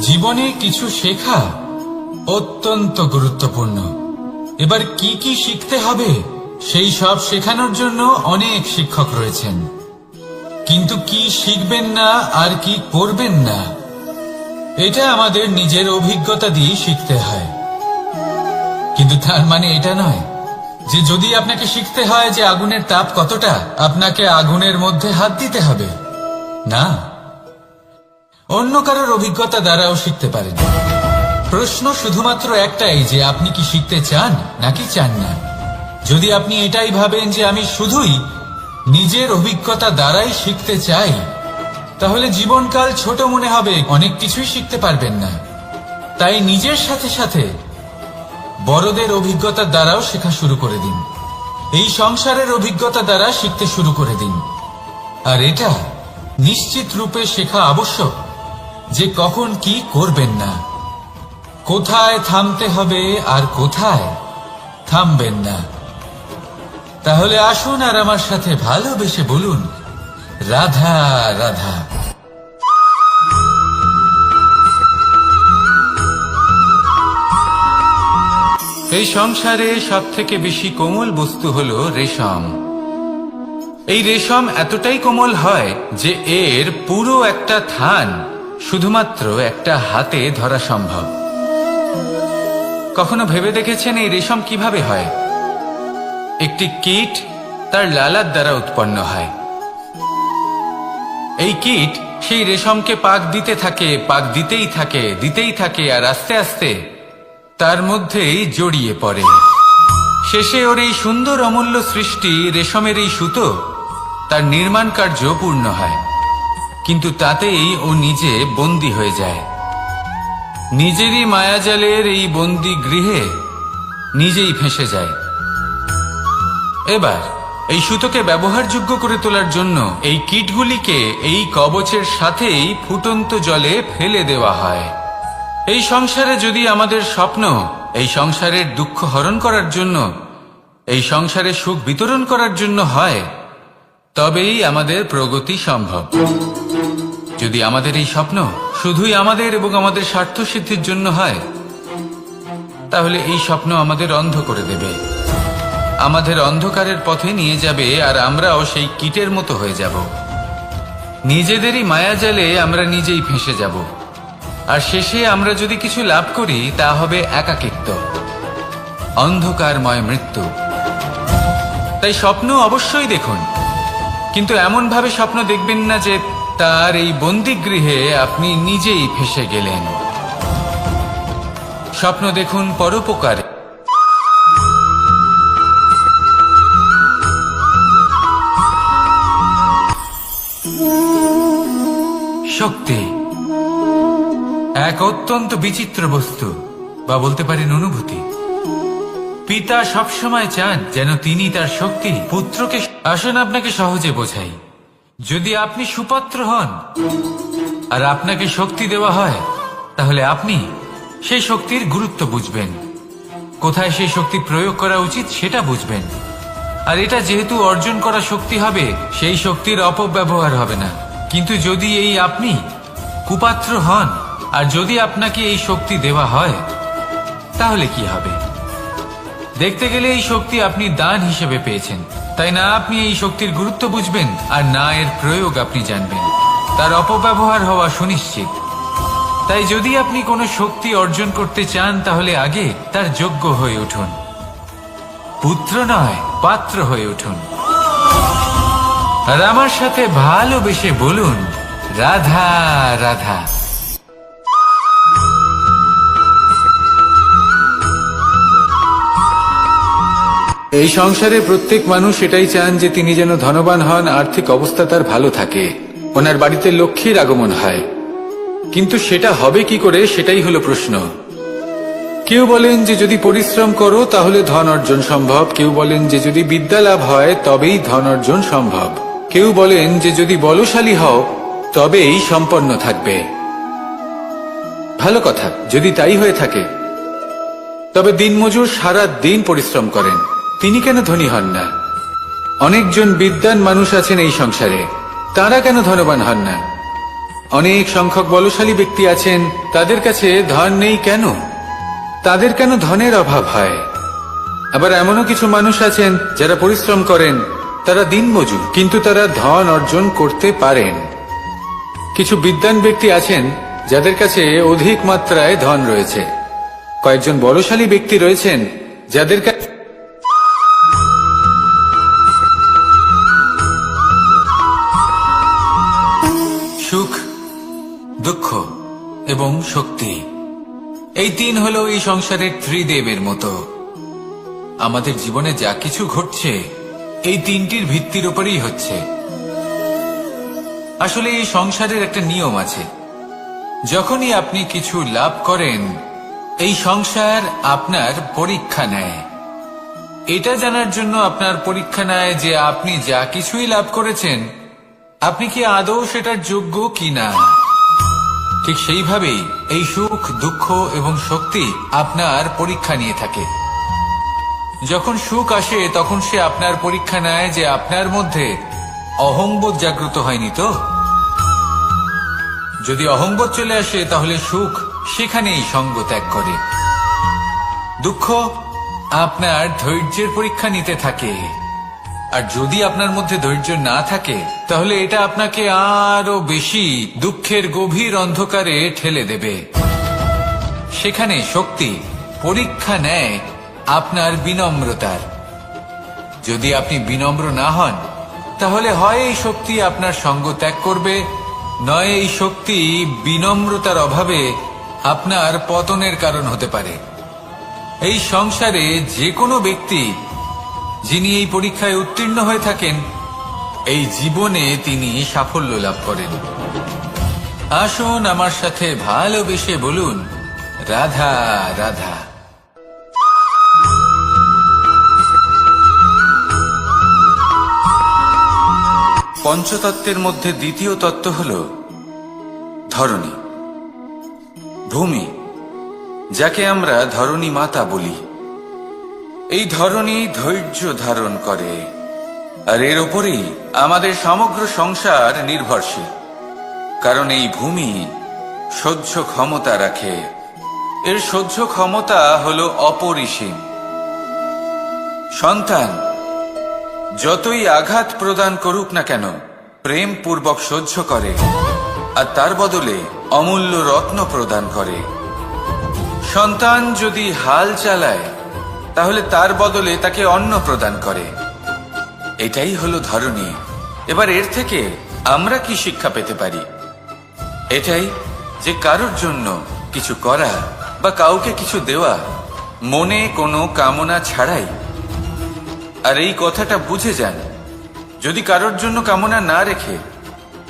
জীবনে কিছু শেখা অত্যন্ত গুরুত্বপূর্ণ। এবার কি কি শিখতে হবে সেই সব শেখানোর জন্য অনেক শিক্ষক রয়েছেন, কিন্তু কি শিখবেন না আর কি করবেন না এটা আমাদের নিজের অভিজ্ঞতা দিয়ে শিখতে হয়। কিন্তু তার মানে এটা নয় যে যদি আপনাকে শিখতে হয় যে আগুনের তাপ কতটা, আপনাকে আগুনের মধ্যে হাত দিতে হবে। না, অন্য কারোর অভিজ্ঞতা দ্বারাও শিখতে পারেন। প্রশ্ন শুধুমাত্র একটাই যে আপনি কি শিখতে চান নাকি চান না। যদি আপনি এটাই ভাবেন যে আমি শুধুই নিজের অভিজ্ঞতা দ্বারাই শিখতে চাই, তাহলে জীবনকাল ছোট মনে হবে, অনেক কিছুই শিখতে পারবেন না। তাই নিজের সাথে সাথে বড়দের অভিজ্ঞতা দ্বারাও শেখা শুরু করে দিন। এই সংসারের অভিজ্ঞতা দ্বারা শিখতে শুরু করে দিন। আর এটা নিশ্চিত রূপে শেখা আবশ্যক যে কখন কি করবেন না, কোথায় থামতে হবে আর কোথায় থামবেন না। তাহলে আসুন আর আমার সাথে ভালোবেসে বলুন, রাধা রাধা। এই সংসারে সব থেকে বেশি কোমল বস্তু হলো রেশম। এই রেশম এতটাই কোমল হয় যে এর পুরো একটা থান শুধুমাত্র একটা হাতে ধরা সম্ভব। কখনো ভেবে দেখেছেন এই রেশম কিভাবে হয়? একটি কীট তার লালার দ্বারা উৎপন্ন হয়। এই কীট সেই রেশমকে পাক দিতে থাকে, পাক দিতেই থাকে আর আস্তে আস্তে তার মধ্যেই জড়িয়ে পড়ে। শেষে ওর এই সুন্দর অমূল্য সৃষ্টি রেশমের এই সুতো তার নির্মাণ কার্য পূর্ণ হয়, কিন্তু তাতেই ও নিজে বন্দী হয়ে যায়। নিজেরই মায়াজালের এই বন্দী গৃহে নিজেই ফেঁসে যায়। এবার এই সুতোকে ব্যবহারযোগ্য করে তোলার জন্য এই কীটগুলিকে এই কবচের সাথেই ফুটন্ত জলে ফেলে দেওয়া হয়। এই সংসারে যদি আমাদের স্বপ্ন এই সংসারের দুঃখ হরণ করার জন্য, এই সংসারে সুখ বিতরণ করার জন্য হয়, তবেই আমাদের প্রগতি সম্ভব। যদি আমাদের এই স্বপ্ন শুধুই আমাদের এবং আমাদের স্বার্থ সিদ্ধির জন্য হয়, তাহলে এই স্বপ্ন আমাদের অন্ধ করে দেবে, আমাদের অন্ধকারের পথে নিয়ে যাবে, আর আমরাও সেই কীটের মতো হয়ে যাব। নিজেদেরই মায়াজালে আমরা নিজেই ফেঁসে যাব, আর শেষে আমরা যদি কিছু লাভ করি তা হবে একাকিত্ব, অন্ধকারময় মৃত্যু। তাই স্বপ্ন অবশ্যই দেখুন, কিন্তু এমন ভাবে স্বপ্ন দেখবেন না যে তার এই বন্দিগৃহে আপনি নিজেই ফেঁসে গেলেন। স্বপ্ন দেখুন পরোপকারে। শক্তি এক অত্যন্ত বিচিত্র বস্তু, বা বলতে পারেন অনুভূতি। পিতা সবসময় চান যেন তিনি তার শক্তি পুত্রকে। আসুন আপনাকে সহজে বোঝাই। যদি আপনি সুপাত্র হন আর আপনাকে শক্তি দেওয়া হয়, তাহলে আপনি সেই শক্তির গুরুত্ব বুঝবেন, কোথায় সেই শক্তি প্রয়োগ করা উচিত সেটা বুঝবেন। আর এটা যেহেতু অর্জন করা শক্তি হবে, সেই শক্তির অপব্যবহার হবে না। কিন্তু যদি এই আপনি কুপাত্র হন আর যদি আপনাকে এই শক্তি দেওয়া হয়, তাহলে কি হবে? দেখতে গেলে এই শক্তি আপনি দান হিসেবে পেয়েছেন, তাই না আপনি এই শক্তির গুরুত্ব বুঝবেন আর না এর প্রয়োগ আপনি জানবেন। তার অপব্যবহার হওয়া সুনিশ্চিত। তাই যদি আপনি কোনো শক্তি অর্জন করতে চান, তাহলে আগে তার যোগ্য হয়ে উঠুন, পুত্র নয় পাত্র হয়ে উঠুন। আর আমার সাথে ভালোবেসে বলুন, রাধা রাধা। এই সংসারে প্রত্যেক মানুষ এটাই চান যে তিনি যেন ধনবান হন, আর্থিক অবস্থা তার ভালো থাকে, ওনার বাড়িতে লক্ষ্মীর আগমন হয়। কিন্তু সেটা হবে কি করে, সেটাই হলো প্রশ্ন। কেউ বলেন যে যদি পরিশ্রম করো তাহলে ধন অর্জন সম্ভব, কেউ বলেন যে যদি বিদ্যা লাভ হয় তবেই ধন অর্জন সম্ভব, কেউ বলেন যে যদি বলশালী হও তবেই সম্পন্ন থাকবে। ভালো কথা, যদি তাই হয়ে থাকে, তবে দিনমজুর সারা দিন পরিশ্রম করেন, তিনি কেন ধনী হন না? অনেকজন বিদ্বান মানুষ আছেন এই সংসারে, তারা কেন ধনবান হন না? অনেক সংখ্যক বলশালী ব্যক্তি আছেন, তাদের কাছে ধন নেই কেন? তাদের কেন ধনের অভাব হয়? আবার এমনও কিছু মানুষ আছেন যারা পরিশ্রম করেন, তারা দিনমজুর, কিন্তু তারা ধন অর্জন করতে পারেন। কিছু বিদ্বান ব্যক্তি আছেন যাদের কাছে অধিক মাত্রায় ধন রয়েছে, কয়েকজন বলশালী ব্যক্তি রয়েছেন যাদের কাছে সুখ, দুঃখ এবং শক্তি, এই তিন হলো এই সংসারের ত্রিদেবের মতো। আমাদের জীবনে যা কিছু ঘটছে এই তিনটির ভিত্তির উপরেই হচ্ছে। আসলে এই সংসারের একটা নিয়ম আছে, যখনই আপনি কিছু লাভ করেন, এই সংসার আপনার পরীক্ষা নেয়। এটা জানার জন্য আপনার পরীক্ষা নেয় যে আপনি যা কিছুই লাভ করেছেন, আপনি কি আদৌ সেটার যোগ্য কিনা। ঠিক সেইভাবেই এই সুখ, দুঃখ এবং শক্তি আপনার পরীক্ষা নিয়ে থাকে। যখন সুখ আসে তখন সে আপনার পরীক্ষা নেয় যে আপনার মধ্যে অহংবোধ জাগ্রত হয়নি তো। যদি অহংবোধ চলে আসে তাহলে সুখ সেখানেই সঙ্গ ত্যাগ করে। দুঃখ আপনার ধৈর্যের পরীক্ষা নিতে থাকে, আর যদি আপনার মধ্যে ধৈর্য না থাকে তাহলে এটা আপনাকে আরো বেশি দুঃখের গভীর অন্ধকারে ঠেলে দেবে। সেখানে শক্তি পরীক্ষা নেয় আপনার বিনম্রতার। যদি আপনি বিনম্র না হন, তাহলে হয় এই শক্তি আপনার সঙ্গ ত্যাগ করবে, নয় এই শক্তি বিনম্রতার অভাবে আপনার পতনের কারণ হতে পারে। এই সংসারে যে কোনো ব্যক্তি যিনি এই পরীক্ষায় উত্তীর্ণ হয়ে থাকেন, এই জীবনে তিনি সাফল্য লাভ করেন। আসুন আমার সাথে ভালোবেসে বলুন, রাধা রাধা। পঞ্চতত্ত্বের মধ্যে দ্বিতীয় তত্ত্ব হল ধরণী, ভূমি, যাকে আমরা ধরণী মাতা বলি। এই ধরণী ধৈর্য ধারণ করে, আর এর ওপরেই আমাদের সমগ্র সংসার নির্ভরশীল। কারণ এই ভূমি সহ্য ক্ষমতা রাখে, এর সহ্য ক্ষমতা হল অপরিসীম। সন্তান যতই আঘাত প্রদান করুক না কেন, প্রেম পূর্বক সহ্য করে, আর তার বদলে অমূল্য রত্ন প্রদান করে। সন্তান যদি হাল চালায়, তাহলে তার বদলে তাকে অন্ন প্রদান করে। এটাই হলো ধরণী। এবার এর থেকে আমরা কি শিক্ষা পেতে পারি? এটাই যে কারোর জন্য কিছু করা বা কাউকে কিছু দেওয়া মনে কোনো কামনা ছাড়াই। আর এই কথাটা বুঝে যান, যদি কারোর জন্য কামনা না রেখে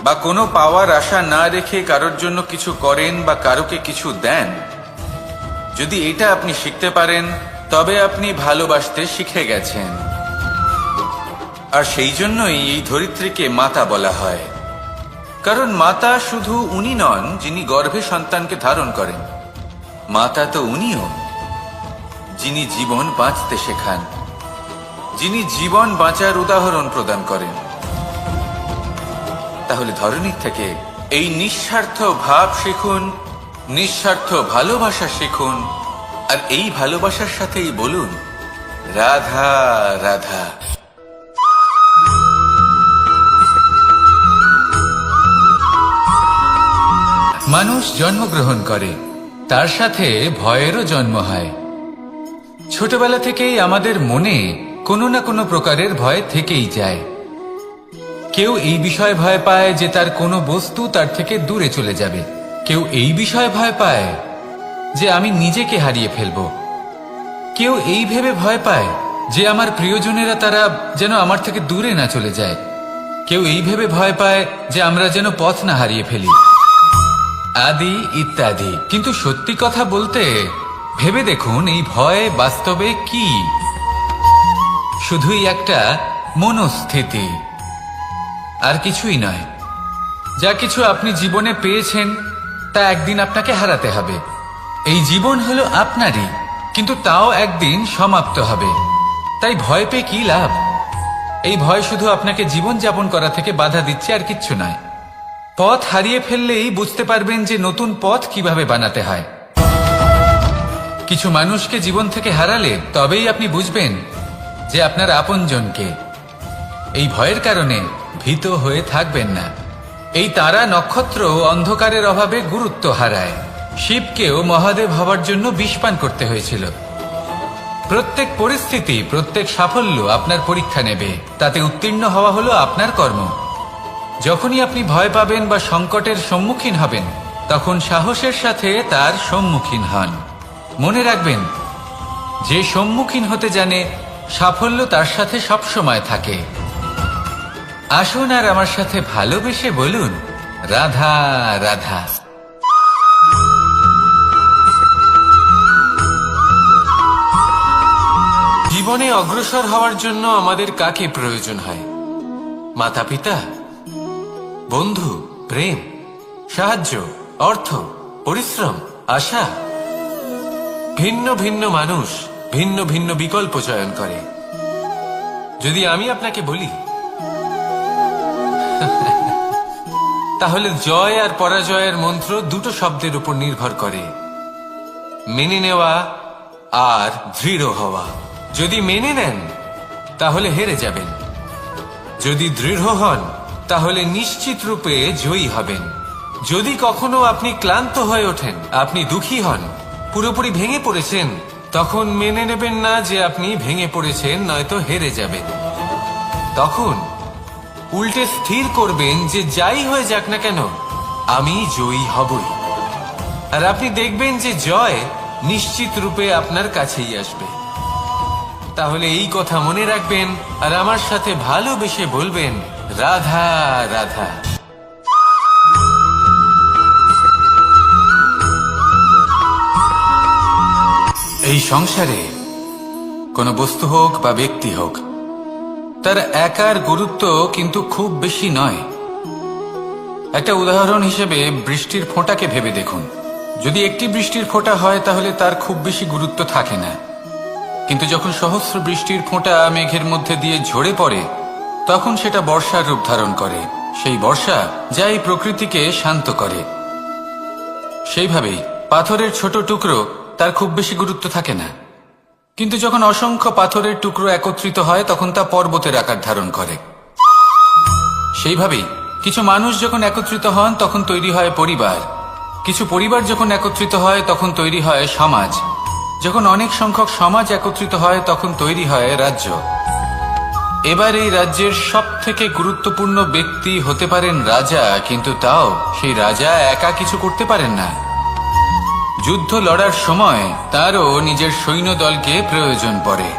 বা কোনো পাওয়ার আশা না রেখে কারোর জন্য কিছু করেন বা কারোকে কিছু দেন, যদি এটা আপনি শিখতে পারেন, তবে আপনি ভালোবাসতে শিখে গেছেন। আর সেই জন্যই এই ধরিত্রীকে মাতা বলা হয়। কারণ মাতা শুধু উনি নন যিনি গর্ভে সন্তানকে ধারণ করেন, মাতা তো উনিও যিনি জীবন বাঁচতে শেখান, যিনি জীবন বাঁচার উদাহরণ প্রদান করেন। তাহলে ধরণীর থেকে এই নিঃস্বার্থ ভাব শিখুন, নিঃস্বার্থ ভালোবাসা শিখুন, আর এই ভালোবাসার সাথেই বলুন, রাধা রাধা। মানুষ জন্মগ্রহণ করে, তার সাথে ভয়েরও জন্ম হয়। ছোটবেলা থেকেই আমাদের মনে কোনো না কোনো প্রকারের ভয় থেকেই যায়। কেউ এই বিষয়ে ভয় পায় যে তার কোনো বস্তু তার থেকে দূরে চলে যাবে, কেউ এই বিষয়ে ভয় পায় যে আমি নিজেকে হারিয়ে ফেলব, কেউ এই ভেবে ভয় পায় যে আমার প্রিয়জনেরা তারা যেন আমার থেকে দূরে না চলে যায়, কেউ এই ভেবে ভয় পায় যে আমরা যেন পথ না হারিয়ে ফেলি, আদি ইত্যাদি। কিন্তু সত্যি কথা বলতে, ভেবে দেখুন এই ভয় বাস্তবে কি? শুধুই একটা মনস্থিতি, আর কিছুই নয়। যা কিছু আপনি জীবনে পেয়েছেন তা একদিন আপনাকে হারাতে হবে। এই জীবন হলো আপনারই, কিন্তু তাও একদিন সমাপ্ত হবে। তাই ভয় পেয়ে কি লাভ? এই ভয় শুধু আপনাকে জীবন যাপন করা থেকে বাধা দিচ্ছে, আর কিচ্ছু নয়। পথ হারিয়ে ফেললেই বুঝতে পারবেন যে নতুন পথ কিভাবে বানাতে হয়। কিছু মানুষকে জীবন থেকে হারালে তবেই আপনি বুঝবেন যে আপনার আপনজনকে। এই ভয়ের কারণে ভীত হয়ে থাকবেন না। এই তারা নক্ষত্র অন্ধকারের অভাবে গুরুত্ব হারায়। শিবকেও মহাদেব হওয়ার জন্য বিষ পান করতে হয়েছিল। প্রত্যেক পরিস্থিতি, প্রত্যেক সাফল্য আপনার পরীক্ষা নেবে, তাতে উত্তীর্ণ হওয়া হলো আপনার কর্ম। যখনই আপনি ভয় পাবেন বা সংকটের সম্মুখীন হবেন, তখন সাহসের সাথে তার সম্মুখীন হন। মনে রাখবেন, যে সম্মুখীন হতে জানে, সাফল্য তার সাথে সবসময় থাকে। আসুন আর আমার সাথে ভালোবেসে বলুন, রাধা রাধা। জীবনে অগ্রসর হওয়ার জন্য আমাদের কাকে প্রয়োজন হয়? মাতা পিতা, বন্ধু, প্রেম, সাহায্য, অর্থ, পরিশ্রম, আশা। ভিন্ন ভিন্ন মানুষ ভিন্ন ভিন্ন বিকল্প চয়ন করে। যদি আমি আপনাকে বলি, তাহলে জয় আর পরাজয়ের মন্ত্র দুটো শব্দের উপর নির্ভর করে, মেনে নেওয়া আর দৃঢ় হওয়া। যদি মেনে নেন তাহলে হেরে যাবেন, যদি দৃঢ় হন তাহলে নিশ্চিত রূপে জয়ী হবেন। যদি কখনো আপনি ক্লান্ত হয়ে ওঠেন, আপনি দুঃখী হন, পুরোপুরি ভেঙে পড়েছেন, তখন মেনে নেবেন না যে আপনি ভেঙে পড়েছেন, নয়তো হেরে যাবেন। তখন উল্টে স্থির করবেন যে যাই হয়ে যাক না কেন, আমি জয়ী হবই। আর আপনি দেখবেন যে জয় নিশ্চিত রূপে আপনার কাছেই আসবে। তাহলে এই কথা মনে রাখবেন আর আমার সাথে ভালোবেসে বলবেন, রাধা রাধা। এই সংসারে কোনো বস্তু হোক বা ব্যক্তি হোক, তার একার গুরুত্ব কিন্তু খুব বেশি নয়। একটা উদাহরণ হিসেবে বৃষ্টির ফোঁটাকে ভেবে দেখুন। যদি একটি বৃষ্টির ফোঁটা হয় তাহলে তার খুব বেশি গুরুত্ব থাকে না, কিন্তু যখন সহস্র বৃষ্টির ফোঁটা মেঘের মধ্যে দিয়ে ঝরে পড়ে, তখন সেটা বর্ষার রূপ ধারণ করে। সেই বর্ষা যা এই প্রকৃতিকে শান্ত করে। সেইভাবেই পাথরের ছোট টুকরো, তার খুব বেশি গুরুত্ব থাকে না, কিন্তু যখন অসংখ্য পাথরের টুকরো একত্রিত হয় তখন তা পর্বতের আকার ধারণ করে। সেইভাবেই কিছু মানুষ যখন একত্রিত হন তখন তৈরি হয় পরিবার, কিছু পরিবার যখন একত্রিত হয় তখন তৈরি হয় সমাজ, যখন অনেক সংখ্যক সমাজ একত্রিত হয় তখন তৈরি হয় রাজ্য। এবার এই রাজ্যের সব থেকে গুরুত্বপূর্ণ ব্যক্তি হতে পারেন রাজা, কিন্তু তাও সেই রাজা একা কিছু করতে পারেন না। যুদ্ধ লড়ার সময় তারও নিজের সৈন্যদলকে প্রয়োজন পড়ে।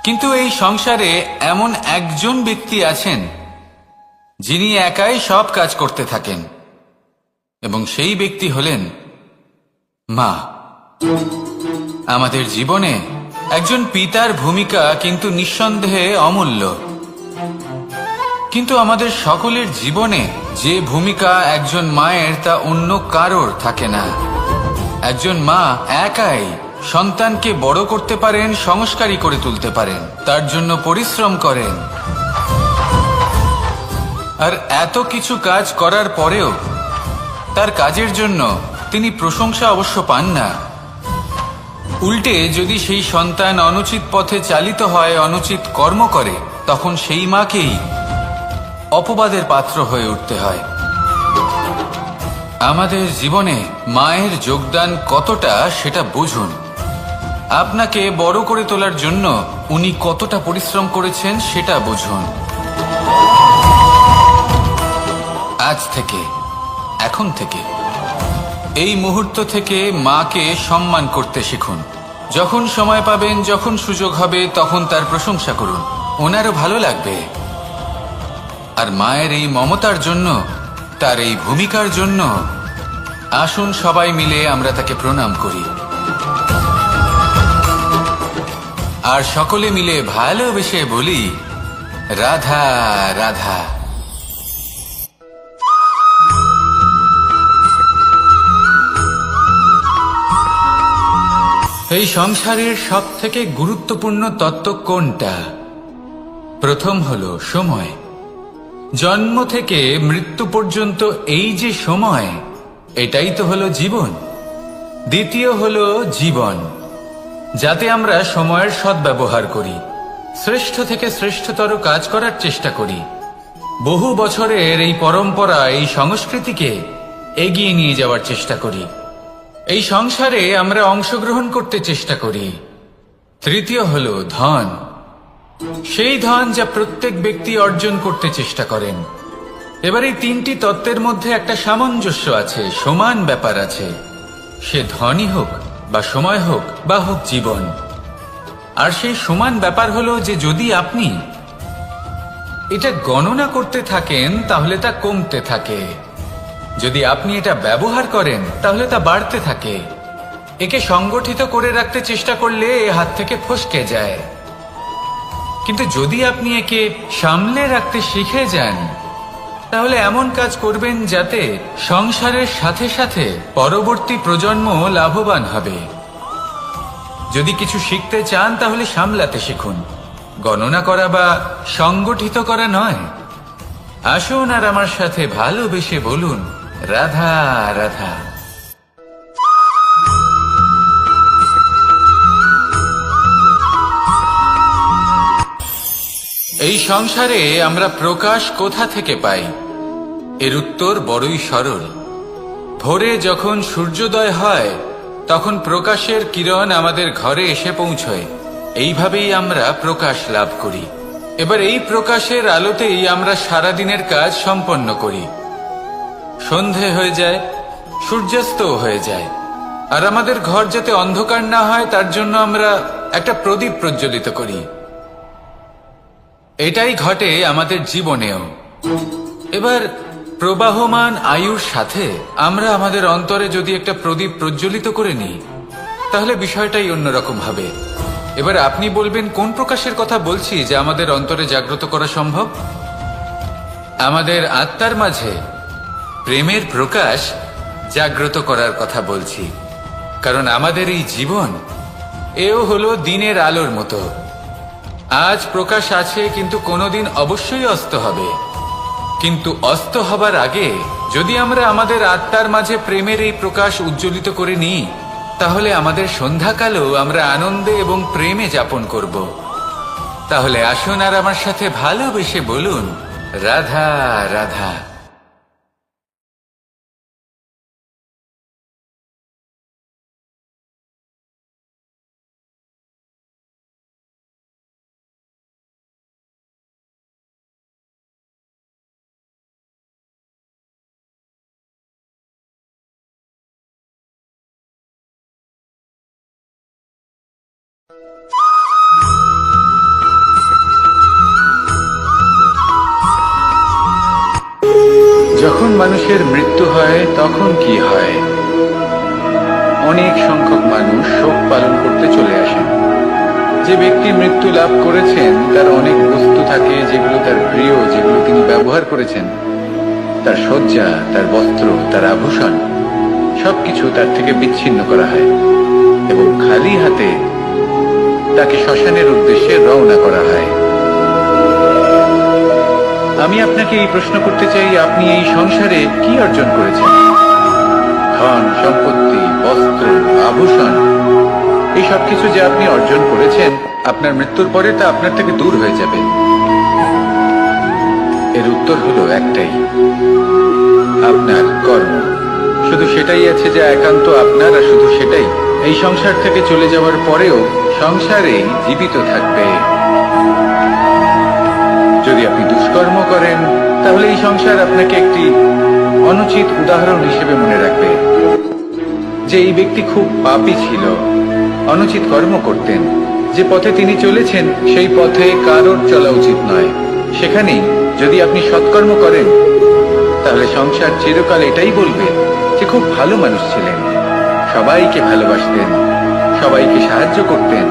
কিন্তু এই সংসারে এমন একজন ব্যক্তি আছেন যিনি একাই সব কাজ করতে থাকেন, এবং সেই ব্যক্তি হলেন মা। আমাদের জীবনে একজন পিতার ভূমিকা কিন্তু নিঃসন্দেহে অমূল্য, কিন্তু আমাদের সকলের জীবনে যে ভূমিকা একজন মায়ের তা অন্য কারোর থাকে না। একজন মা একাই সন্তানকে বড় করতে পারেন, সংস্কারী করে তুলতে পারেন, তার জন্য পরিশ্রম করেন। আর এত কিছু কাজ করার পরেও তার কাজের জন্য তিনি প্রশংসা অবশ্য পান না। উল্টে যদি সেই সন্তান অনুচিত পথে চালিত হয়, অনুচিত কর্ম করে, তখন সেই মাকেই অপবাদের পাত্র হয়ে উঠতে হয়। আমাদের জীবনে মায়ের যোগদান কতটা সেটা বুঝুন। আপনাকে বড় করে তোলার জন্য উনি কতটা পরিশ্রম করেছেন সেটা বুঝুন। আজ থেকে, এখন থেকে, এই মুহূর্ত থেকে মাকে সম্মান করতে শিখুন। যখন সময় পাবেন, যখন সুযোগ হবে, তখন তার প্রশংসা করুন, ওনারও ভালো লাগবে। আর মায়ের এই মমতার জন্য, তার এই ভূমিকার জন্য আসুন সবাই মিলে আমরা তাকে প্রণাম করি, আর সকলে মিলে ভালোবেসে বলি, রাধা রাধা। এই সংসারের সব থেকে গুরুত্বপূর্ণ তত্ত্ব কোনটা? প্রথম হলো সময়। জন্ম থেকে মৃত্যু পর্যন্ত এই যে সময়, এটাই তো হলো জীবন। দ্বিতীয় হলো জীবন, যাতে আমরা সময়ের সদ্ব্যবহার করি, শ্রেষ্ঠ থেকে শ্রেষ্ঠতর কাজ করার চেষ্টা করি। বহু বছরের এই পরম্পরা, এই সংস্কৃতিকে এগিয়ে নিয়ে যাওয়ার চেষ্টা করি। এই সংসারে আমরা অংশগ্রহণ করতে চেষ্টা করি। তৃতীয় হলো ধন, সেই ধন যা প্রত্যেক ব্যক্তি অর্জন করতে চেষ্টা করেন। এবার এই তিনটি তত্ত্বের মধ্যে একটা সামঞ্জস্য আছে, সমান ব্যাপার আছে, সে ধনই হোক বা সময় হোক বা হোক জীবন। আর সেই সমান ব্যাপার হলো যে যদি আপনি এটা গণনা করতে থাকেন তাহলে তা কমতে থাকে, যদি আপনি এটা ব্যবহার করেন তাহলে তা বাড়তে থাকে। একে সংগঠিত করে রাখতে চেষ্টা করলে এ হাত থেকে ফসকে যায়, কিন্তু যদি আপনি একে সামলে রাখতে শিখে যান তাহলে এমন কাজ করবেন যাতে সংসারের সাথে সাথে পরবর্তী প্রজন্ম লাভবান হবে। যদি কিছু শিখতে চান তাহলে সামলাতে শিখুন, গণনা করা বা সংগঠিত করা নয়। আসুন আর আমার সাথে ভালোবেসে বলুন, রাধা রাধা। এই সংসারে আমরা প্রকাশ কোথা থেকে পাই? এর উত্তর বড়ই সরল। ভোরে যখন সূর্যোদয় হয় তখন প্রকাশের কিরণ আমাদের ঘরে এসে পৌঁছয়। এইভাবেই আমরা প্রকাশ লাভ করি। এবার এই প্রকাশের আলোতেই আমরা সারাদিনের কাজ সম্পন্ন করি। সন্ধে হয়ে যায়, সূর্যাস্তও হয়ে যায়। আর আমাদের ঘর যাতে অন্ধকার না হয় তার জন্য আমরা একটা প্রদীপ প্রজ্বলিত করি। এটাই ঘটে আমাদের জীবনেও। এবার প্রবাহমান আয়ুর সাথে আমরা আমাদের অন্তরে যদি একটা প্রদীপ প্রজ্বলিত করে নিই, তাহলে বিষয়টাই অন্যরকম হবে। এবার আপনি বলবেন কোন প্রকাশের কথা বলছি যা আমাদের অন্তরে জাগ্রত করা সম্ভব? আমাদের আত্মার মাঝে প্রেমের প্রকাশ জাগ্রত করার কথা বলছি। কারণ আমাদের এই জীবন এও হলো দিনের আলোর মতো। আজ প্রকাশ আছে, কিন্তু কোনোদিন অবশ্যই অস্ত হবে। কিন্তু অস্ত হবার আগে যদি আমরা আমাদের আত্মার মাঝে প্রেমের এই প্রকাশ উজ্জ্বলিত করে নিই, তাহলে আমাদের সন্ধ্যাকালও আমরা আনন্দে এবং প্রেমে যাপন করব। তাহলে আসুন আর আমার সাথে ভালোবেসে বলুন, রাধা রাধা। যখন মানুষের মৃত্যু হয় তখন কি হয়? অনেক সংখ্যক মানুষ শোক পালন করতে চলে আসেন। যে ব্যক্তি মৃত্যু লাভ করেছেন তার অনেক বস্তু থাকে যেগুলো তার প্রিয়, যেগুলো তিনি ব্যবহার করেছেন। তার শয্যা, তার বস্ত্র, তার আভূষণ সবকিছু তার থেকে বিচ্ছিন্ন করা হয় এবং খালি হাতে তাকে শ্মশানের উদ্দেশ্যে রওনা করা হয়। আমি আপনাকে এই প্রশ্ন করতে চাই, আপনি এই সংসারে কি অর্জন করেছেন? ধন সম্পত্তি, বস্ত্র, আভূষণ, এই সবকিছু যে আপনি অর্জন করেছেন, আপনার মৃত্যুর পরে তা আপনার থেকে দূর হয়ে যাবে। এর উত্তর হলো একটাই, আপনার কর্ম। শুধু সেটাই আছে যা একান্ত আপনার, আর শুধু সেটাই এই সংসার থেকে চলে যাওয়ার পরেও সংসারেই জীবিত থাকবে। যদি আপনি দুষ্কর্ম করেন, তাহলে এই সংসার আপনাকে একটি অনুচিত উদাহরণ হিসেবে মনে রাখবে যে এই ব্যক্তি খুব পাপী ছিল, অনুচিত কর্ম করতেন। যে পথে তিনি চলেছেন সেই পথে কারোর চলা উচিত নয়। সেখানেই যদি আপনি সৎকর্ম করেন, তাহলে সংসার চিরকাল এটাই বলবে যে খুব ভালো মানুষ ছিলেন, সবাইকে ভালোবাসতেন, সবাইকে সাহায্য করতেন,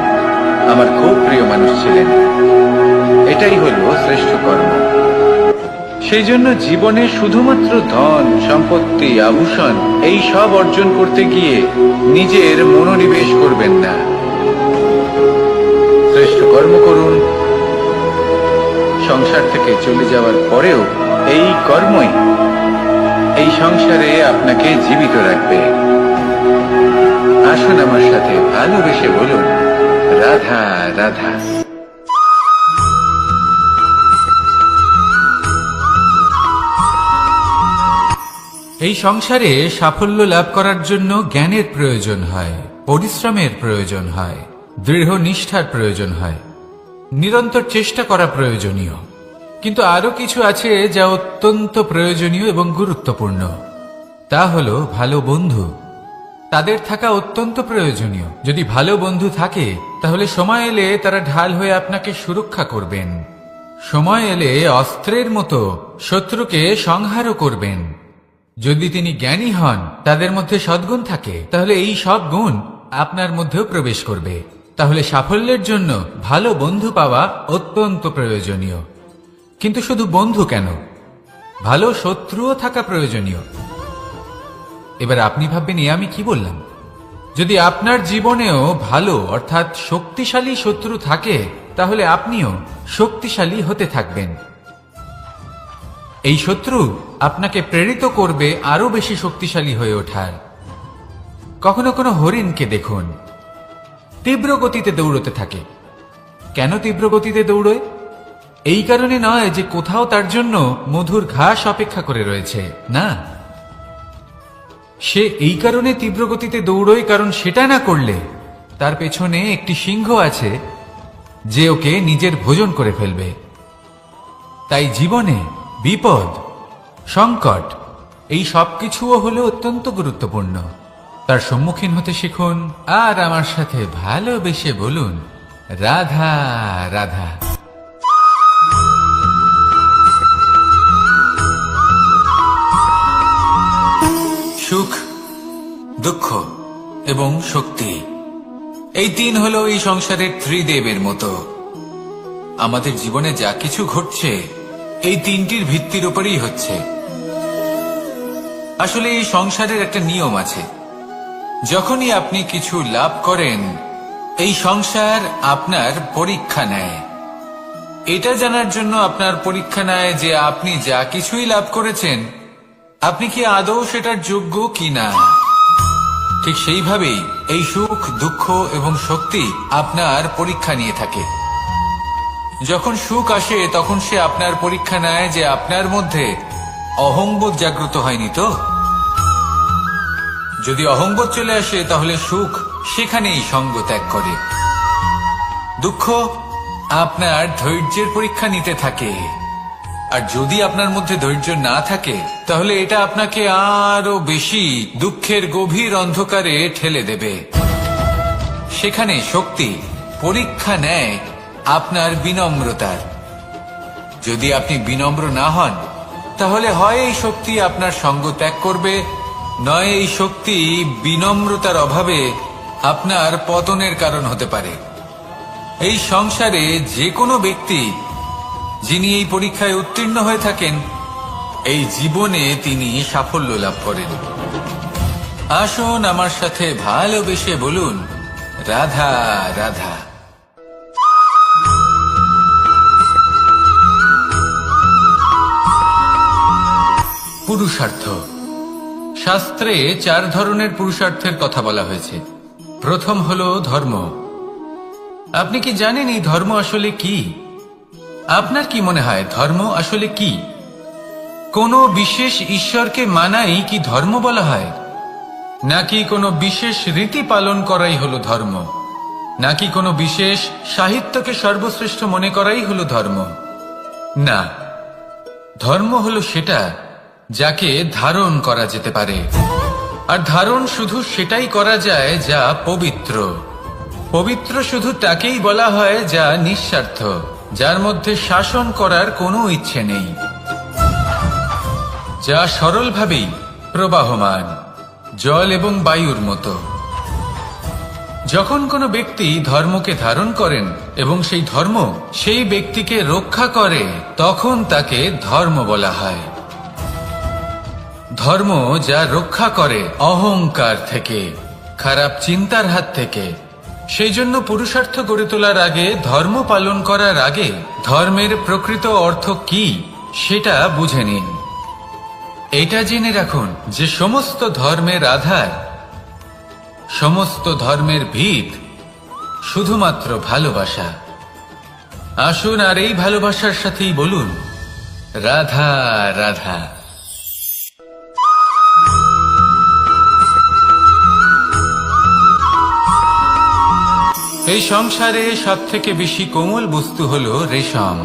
আমার খুব প্রিয় মানুষ ছিলেন। এটাই হলো শ্রেষ্ঠ কর্ম। সেই জন্য জীবনে শুধুমাত্র ধন সম্পত্তি, আভূষণ এই সব অর্জন করতে গিয়ে নিজের মনোনিবেশ করবেন না। শ্রেষ্ঠ কর্ম করুন। সংসার থেকে চলে যাওয়ার পরেও এই কর্মই এই সংসারে আপনাকে জীবিত রাখবে। আসুন আমার সাথে ভালোবেসে বলুন, রাধা রাধা। এই সংসারে সাফল্য লাভ করার জন্য জ্ঞানের প্রয়োজন হয়, পরিশ্রমের প্রয়োজন হয়, দৃঢ় নিষ্ঠার প্রয়োজন হয়, নিরন্তর চেষ্টা করা প্রয়োজনীয়। কিন্তু আরো কিছু আছে যা অত্যন্ত প্রয়োজনীয় এবং গুরুত্বপূর্ণ। তা হলো ভালো বন্ধু। তাদের থাকা অত্যন্ত প্রয়োজনীয়। যদি ভালো বন্ধু থাকে, তাহলে সময় এলে তারা ঢাল হয়ে আপনাকে সুরক্ষা করবেন। সময় এলে অস্ত্রের মতো শত্রুকে সংহারও করবেন। যদি তিনি জ্ঞানী হন, তাদের মধ্যে সদ্গুণ থাকে, তাহলে এই সব গুণ আপনার মধ্যেও প্রবেশ করবে। তাহলে সাফল্যের জন্য ভালো বন্ধু পাওয়া অত্যন্ত প্রয়োজনীয়। কিন্তু শুধু বন্ধু কেন, ভালো শত্রুও থাকা প্রয়োজনীয়। এবার আপনি ভাববেন, এ আমি কি বললাম? যদি আপনার জীবনেও ভালো অর্থাৎ শক্তিশালী শত্রু থাকে, তাহলে আপনিও শক্তিশালী হতে থাকবেন। এই শত্রু আপনাকে প্রেরিত করবে আরো বেশি শক্তিশালী হয়ে ওঠার। কখনো কোনো হরিণকে দেখুন, তীব্র গতিতে দৌড়তে থাকে। কেন তীব্র গতিতে দৌড়য়? এই কারণে নয় যে কোথাও তার জন্য মধুর ঘাস অপেক্ষা করে রয়েছে, না। সে এই কারণে তীব্র গতিতে দৌড়য় কারণ সেটা না করলে তার পেছনে একটি সিংহ আছে যে ওকে নিজের ভোজন করে ফেলবে। তাই জীবনে বিপদ, সংকট এই সব কিছুও হলো অত্যন্ত গুরুত্বপূর্ণ। তার সম্মুখীন হতে শিখুন আর আমার সাথে ভালোবেসে বলুন, রাধা রাধা। সুখ, দুঃখ এবং শক্তি, এই তিন হলো এই সংসারের ত্রিদেবের মতো। আমাদের জীবনে যা কিছু ঘটছে এই তিনটির ভিত্তির উপরেই হচ্ছে। আসলে এই সংসারের একটা নিয়ম আছে, যখনই আপনি কিছু লাভ করেন এই সংসার আপনার পরীক্ষা নেয়। এটা জানার জন্য আপনার পরীক্ষা নেয় যে আপনি যা কিছুই লাভ করেছেন আপনি কি আদৌ সেটার যোগ্য কিনা। ঠিক সেইভাবেই এই সুখ, দুঃখ এবং শক্তি আপনার পরীক্ষা নিয়ে থাকে। যখন সুখ আসে তখন সে আপনার পরীক্ষা নেয় যে আপনার মধ্যে অহংবোধ জাগ্রত হয়নি তো। যদি অহংবোধ চলে আসে তাহলে সুখ সেখানেই সঙ্গ ত্যাগ করে। দুঃখ আপনার ধৈর্যের পরীক্ষা নিতে থাকে, আর যদি আপনার মধ্যে ধৈর্য না থাকে তাহলে এটা আপনাকে আরো বেশি দুঃখের গভীর অন্ধকারে ঠেলে দেবে। সেখানে শক্তি পরীক্ষা নেয় আপনার বিনম্রতার। যদি আপনি বিনম্র না হন তাহলে হয় এই শক্তি আপনার সঙ্গ ত্যাগ করবে, নয় এই শক্তি বিনম্রতার অভাবে আপনার পতনের কারণ হতে পারে। এই সংসারে যে কোনো ব্যক্তি যিনি এই পরীক্ষায় উত্তীর্ণ হয়ে থাকেন এই জীবনে তিনি সাফল্য লাভ করেন। আসুন আমার সাথে ভালোবেসে বলুন, রাধা রাধা। পুরুষার্থ। শাস্ত্রে 4 ধরনের পুরুষার্থের কথা বলা হয়েছে। প্রথম হলো ধর্ম। আপনি কি জানেন এই ধর্ম আসলে কি? আপনার কি মনে হয় ধর্ম আসলে কি? কোনো বিশেষ ঈশ্বরকে মানাই কি ধর্ম বলা হয়? নাকি কোনো বিশেষ রীতি পালন করাই হলো ধর্ম? নাকি কোনো বিশেষ সাহিত্যকে সর্বশ্রেষ্ঠ মনে করাই হলো ধর্ম? না, ধর্ম হলো সেটা যাকে ধারণ করা যেতে পারে। আর ধারণ শুধু সেটাই করা যায় যা পবিত্র। পবিত্র শুধু তাকেই বলা হয় যা নিঃস্বার্থ, যার মধ্যে শাসন করার কোনো ইচ্ছে নেই, যা সরলভাবেই প্রবাহমান, জল এবং বায়ুর মতো। যখন কোনো ব্যক্তি ধর্মকে ধারণ করেন এবং সেই ধর্ম সেই ব্যক্তিকে রক্ষা করে তখন তাকে ধর্ম বলা হয়। ধর্ম যা রক্ষা করে অহংকার থেকে, খারাপ চিন্তার হাত থেকে। সেই জন্য পুরুষার্থ গড়ে তোলার আগে, ধর্ম পালন করার আগে ধর্মের প্রকৃত অর্থ কি সেটা বুঝে নিন। এটা জেনে রাখুন যে সমস্ত ধর্মের আধার, সমস্ত ধর্মের ভিত শুধুমাত্র ভালোবাসা। আসুন আর এই ভালোবাসার সাথেই বলুন, রাধা রাধা। এই সংসারে সবথেকে বেশি কোমল বস্তু হলো রেশম।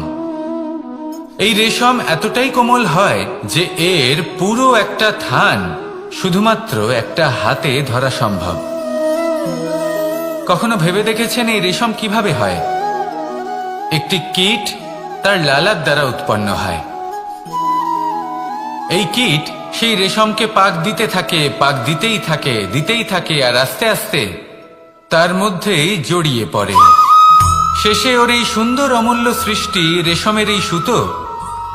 এই রেশম এতটাই কোমল হয় যে এর পুরো একটা থান শুধুমাত্র একটা হাতে ধরা সম্ভব। কখনো ভেবে দেখেছেন এই রেশম কিভাবে হয়? একটি কীট তার লালার দ্বারা উৎপন্ন হয়। এই কীট সেই রেশমকে পাক দিতে থাকে, পাক দিতেই থাকে আর আস্তে আস্তে তার মধ্যেই জড়িয়ে পড়ে। শেষে ওর এই সুন্দর অমূল্য সৃষ্টি রেশমের এই সুতো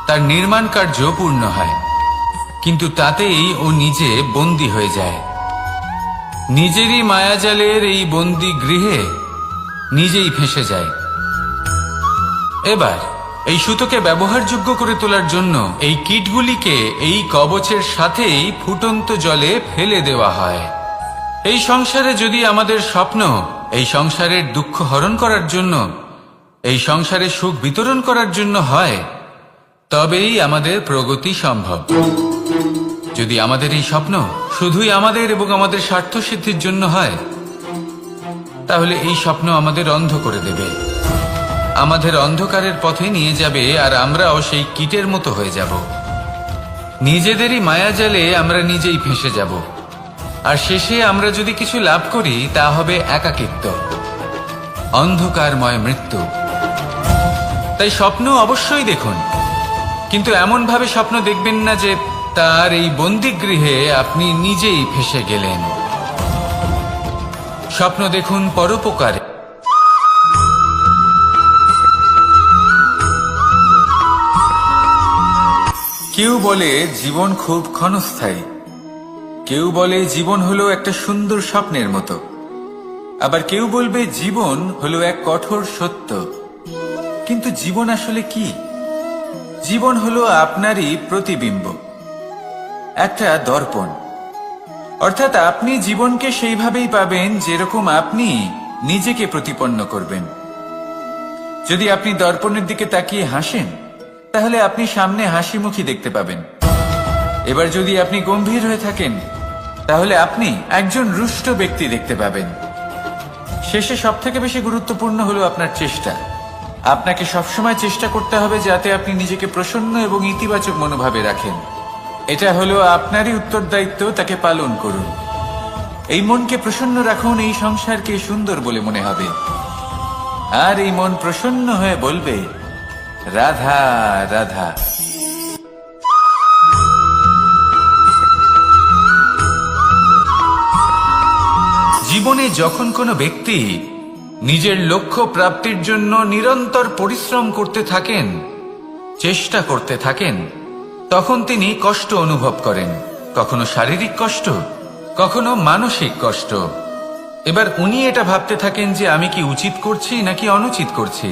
তার নির্মাণ কার্য পূর্ণ হয়, কিন্তু তাতেই ও নিজে বন্দী হয়ে যায়। নিজেরই মায়াজালের এই বন্দী গৃহে নিজেই ফেঁসে যায়। এবার এই সুতোকে ব্যবহারযোগ্য করে তোলার জন্য এই কীটগুলিকে এই কবচের সাথেই ফুটন্ত জলে ফেলে দেওয়া হয়। এই সংসারে যদি আমাদের স্বপ্ন এই সংসারের দুঃখ হরণ করার জন্য, এই সংসারে সুখ বিতরণ করার জন্য হয়, তবেই আমাদের প্রগতি সম্ভব। যদি আমাদের এই স্বপ্ন শুধুই আমাদের এবং আমাদের স্বার্থ সিদ্ধির জন্য হয়, তাহলে এই স্বপ্ন আমাদের অন্ধ করে দেবে, আমাদের অন্ধকারের পথে নিয়ে যাবে, আর আমরাও সেই কীটের মতো হয়ে যাব। নিজেদেরই মায়াজালে আমরা নিজেই ফেঁসে যাব, আর শেষে আমরা যদি কিছু লাভ করি তা হবে একাকিত্ব, অন্ধকারময় মৃত্যু। তাই স্বপ্ন অবশ্যই দেখুন, কিন্তু এমন ভাবে স্বপ্ন দেখবেন না যে তার এই বন্দিগৃহে আপনি নিজেই ফেঁসে গেলেন। স্বপ্ন দেখুন পরোপকারে। কেউ বলে জীবন খুব ক্ষণস্থায়ী, কেউ বলে জীবন হলো একটা সুন্দর স্বপ্নের মতো, আবার কেউ বলবে জীবন হলো এক কঠোর সত্য। কিন্তু জীবন আসলে কি? জীবন হলো আপনারই প্রতিবিম্ব, একটা দর্পণ। অর্থাৎ আপনি জীবনকে সেইভাবেই পাবেন যেরকম আপনি নিজেকে প্রতিপন্ন করবেন। যদি আপনি দর্পণের দিকে তাকিয়ে হাসেন, তাহলে আপনি সামনে হাসি মুখী দেখতে পাবেন। এবার যদি আপনি গম্ভীর হয়ে থাকেন, তাহলে আপনি একজন রুষ্ট ব্যক্তি দেখতে পাবেন। শেষে সবথেকে বেশি গুরুত্বপূর্ণ হলো আপনার চেষ্টা। আপনাকে সবসময় চেষ্টা করতে হবে যাতে আপনি নিজেকে প্রসন্ন এবং ইতিবাচক মনোভাবে রাখেন। এটা হলো আপনারই উত্তরদায়িত্ব, তাকে পালন করুন। এই মনকে প্রসন্ন রাখুন, এই সংসারকে সুন্দর বলে মনে হবে। আর এই মন প্রসন্ন হয়ে বলবে, রাধা রাধা। জীবনে যখন কোনো ব্যক্তি নিজের লক্ষ্য প্রাপ্তির জন্য নিরন্তর পরিশ্রম করতে থাকেন, চেষ্টা করতে থাকেন, তখন তিনি কষ্ট অনুভব করেন। কখনো শারীরিক কষ্ট, কখনো মানসিক কষ্ট। এবার উনি এটা ভাবতে থাকেন যে আমি কি উচিত করছি নাকি অনুচিত করছি।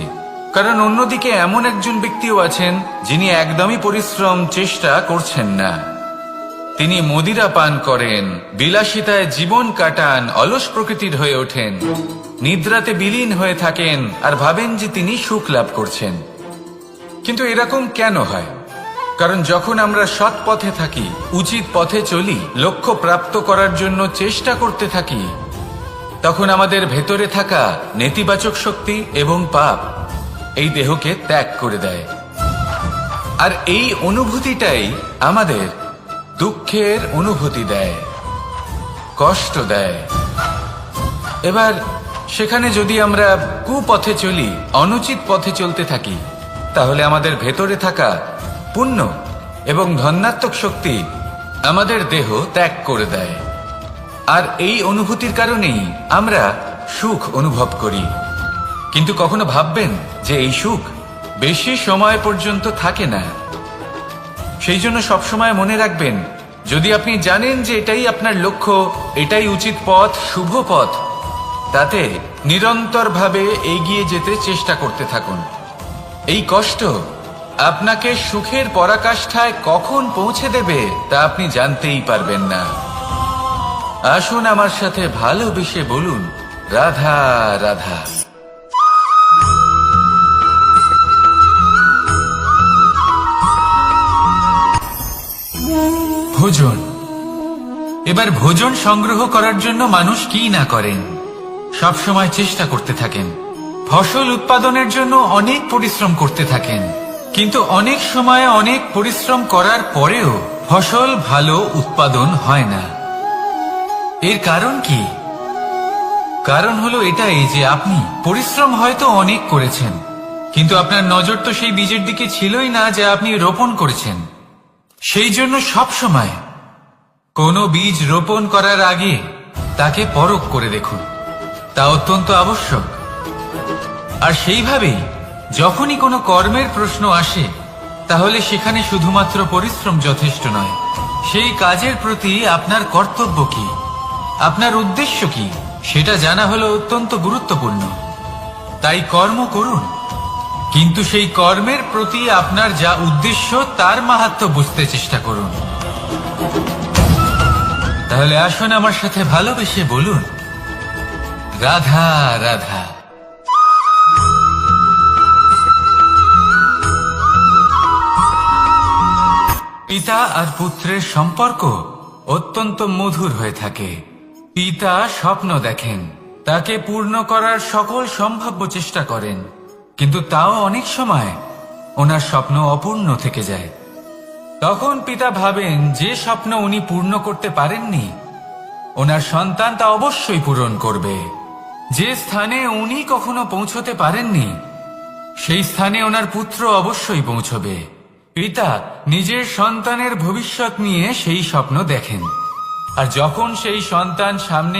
কারণ অন্যদিকে এমন একজন ব্যক্তিও আছেন যিনি একদমই পরিশ্রম চেষ্টা করছেন না। তিনি মদিরা পান করেন, বিলাসিতায় জীবন কাটান, অলস প্রকৃতির হয়ে ওঠেন, নিদ্রাতে বিলীন হয়ে থাকেন আর ভাবেন যে তিনি সুখ লাভ করছেন। কিন্তু এরকম কেন হয়? কারণ যখন আমরা সৎ পথে থাকি, উচিত পথে চলি, লক্ষ্য প্রাপ্ত করার জন্য চেষ্টা করতে থাকি, তখন আমাদের ভেতরে থাকা নেতিবাচক শক্তি এবং পাপ এই দেহকে ত্যাগ করে দেয়। আর এই অনুভূতিটাই আমাদের দুঃখের অনুভূতি দেয়, কষ্ট দেয়। এবার সেখানে যদি আমরা কুপথে চলি, অনুচিত পথে চলতে থাকি, তাহলে আমাদের ভেতরে থাকা পুণ্য এবং ধনাত্মক শক্তি আমাদের দেহ ত্যাগ করে দেয়। আর এই অনুভূতির কারণেই আমরা সুখ অনুভব করি। কিন্তু কখনো ভাববেন যে এই সুখ বেশি সময় পর্যন্ত থাকে না। সেই জন্য সবসময় মনে রাখবেন, যদি আপনি জানেন যে এটাই আপনার লক্ষ্য, এটাই উচিত পথ, শুভ পথ, তাতে নিরন্তরভাবে এগিয়ে যেতে চেষ্টা করতে থাকুন। এই কষ্ট আপনাকে সুখের পরাকাষ্ঠায় কখন পৌঁছে দেবে তা আপনি জানতেই পারবেন না। আসুন আমার সাথে ভালোবেসে বলুন, রাধা রাধা। ভোজন। এবার ভোজন সংগ্রহ করার জন্য মানুষ কি না করেন, সব সময় চেষ্টা করতে থাকেন। ফসল উৎপাদনের জন্য অনেক পরিশ্রম করতে থাকেন, কিন্তু অনেক সময় অনেক পরিশ্রম করার পরেও ফসল ভালো উৎপাদন হয় না। এর কারণ কি? কারণ হলো এটাই যে আপনি পরিশ্রম হয়তো অনেক করেছেন, কিন্তু আপনার নজর তো সেই বীজের দিকে ছিলই না যা আপনি রোপণ করেছেন। সেই জন্য সব সময় কোনো বীজ রোপণ করার আগে তাকে পরখ করে দেখুন, তা অত্যন্ত আবশ্যক। আর সেইভাবেই যখনই কোনো কর্মের প্রশ্ন আসে, তাহলে সেখানে শুধুমাত্র পরিশ্রম যথেষ্ট নয়। সেই কাজের প্রতি আপনার কর্তব্য কি, আপনার উদ্দেশ্য কি, সেটা জানা হলো অত্যন্ত গুরুত্বপূর্ণ। তাই কর্ম করুন, কিন্তু সেই কর্মের প্রতি আপনার যা উদ্দেশ্য তার মাহাত্ম্য বুঝতে চেষ্টা করুন। তাহলে আসুন আমার সাথে ভালোবেসে বলুন, রাধা রাধা। পিতা আর পুত্রের সম্পর্ক অত্যন্ত মধুর হয়ে থাকে। পিতা স্বপ্ন দেখেন, তাকে পূর্ণ করার সকল সম্ভাব্য চেষ্টা করেন, কিন্তু তাও অনেক সময় ওনার স্বপ্ন অপূর্ণ থেকে যায়। তখন পিতা ভাবেন যে স্বপ্ন উনি পূর্ণ করতে পারেননি ওনার সন্তান তা অবশ্যই পূরণ করবে। যে স্থানে উনি কখনো পৌঁছতে পারেননি সেই স্থানে ওনার পুত্র অবশ্যই পৌঁছবে। পিতা নিজের সন্তানের ভবিষ্যৎ নিয়ে সেই স্বপ্ন দেখেন, আর যখন সেই সন্তান সামনে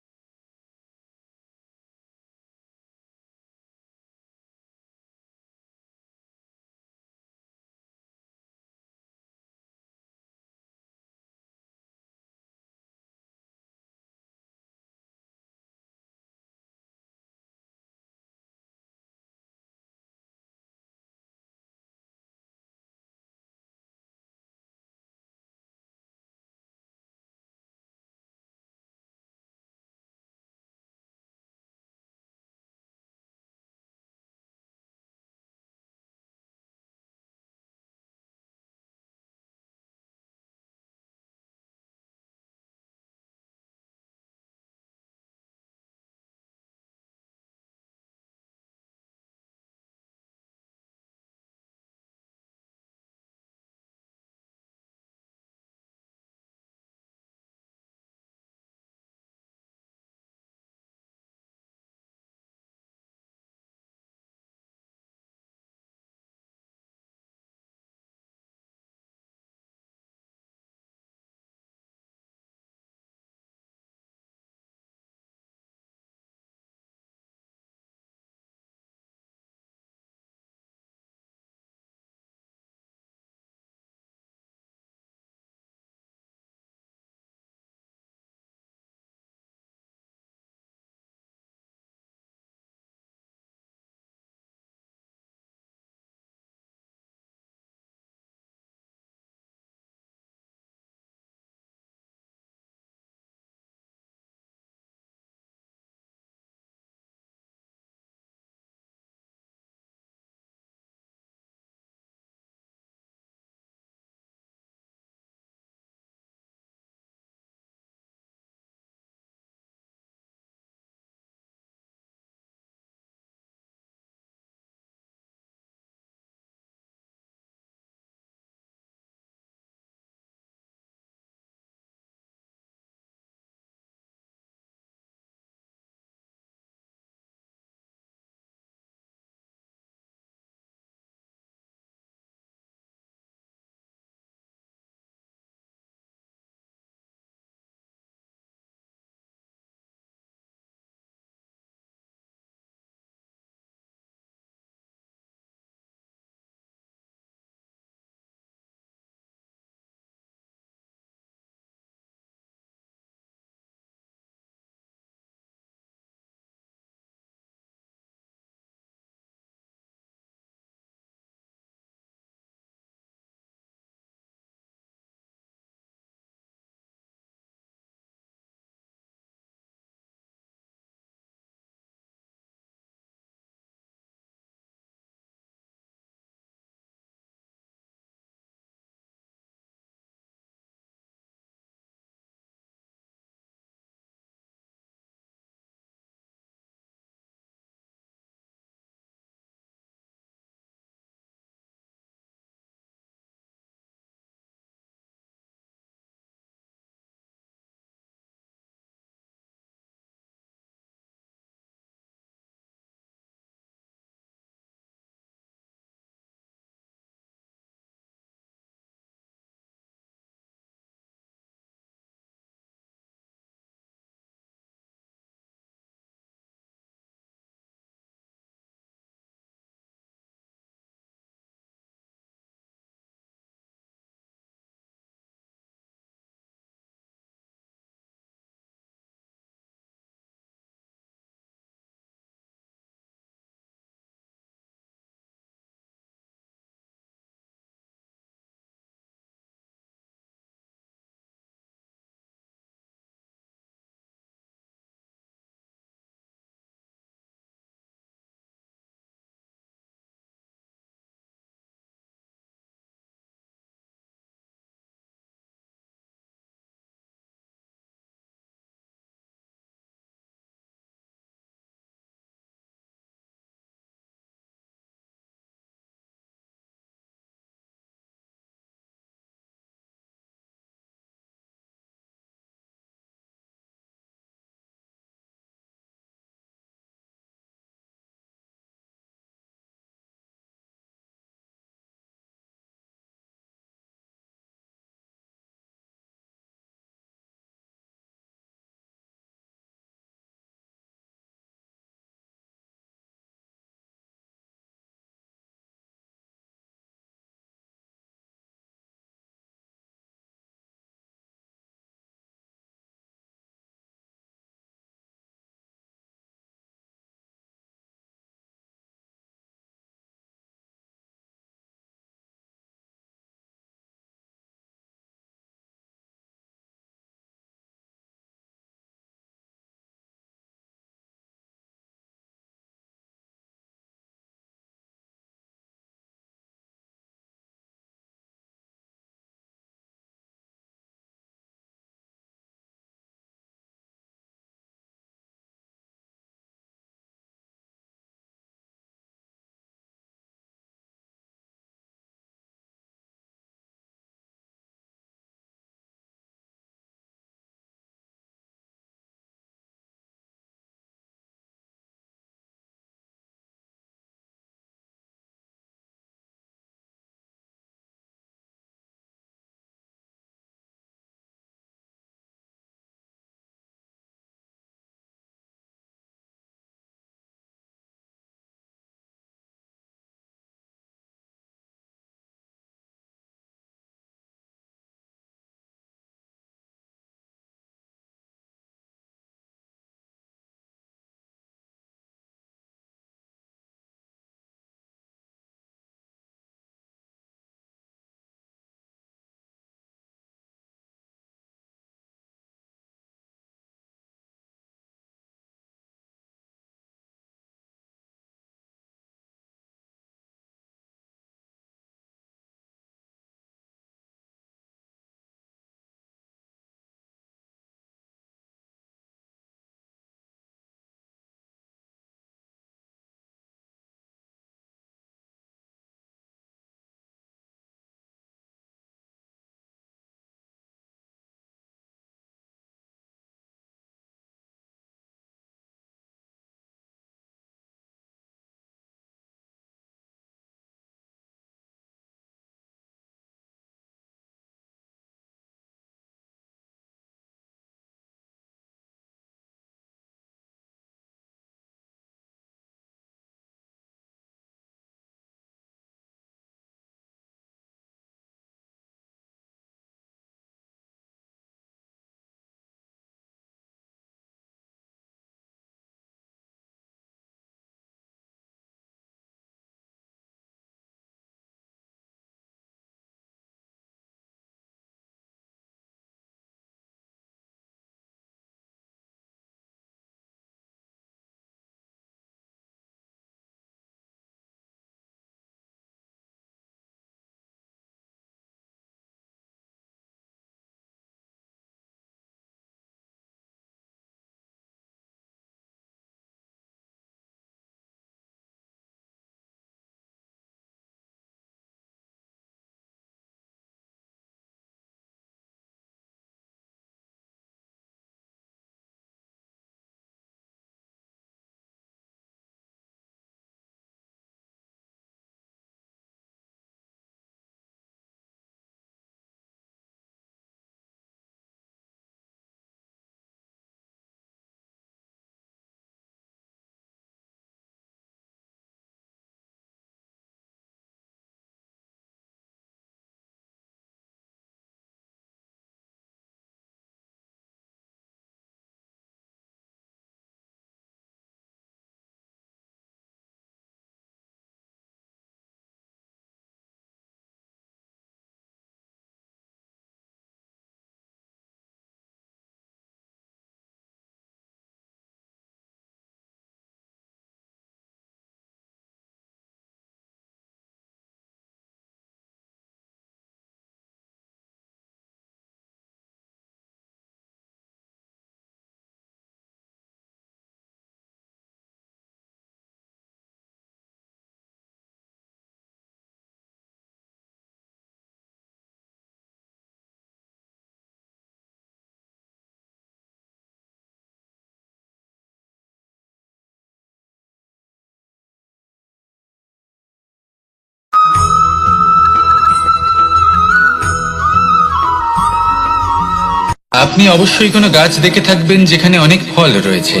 আপনি অবশ্যই কোনো গাছ দেখে থাকবেন যেখানে অনেক ফল রয়েছে।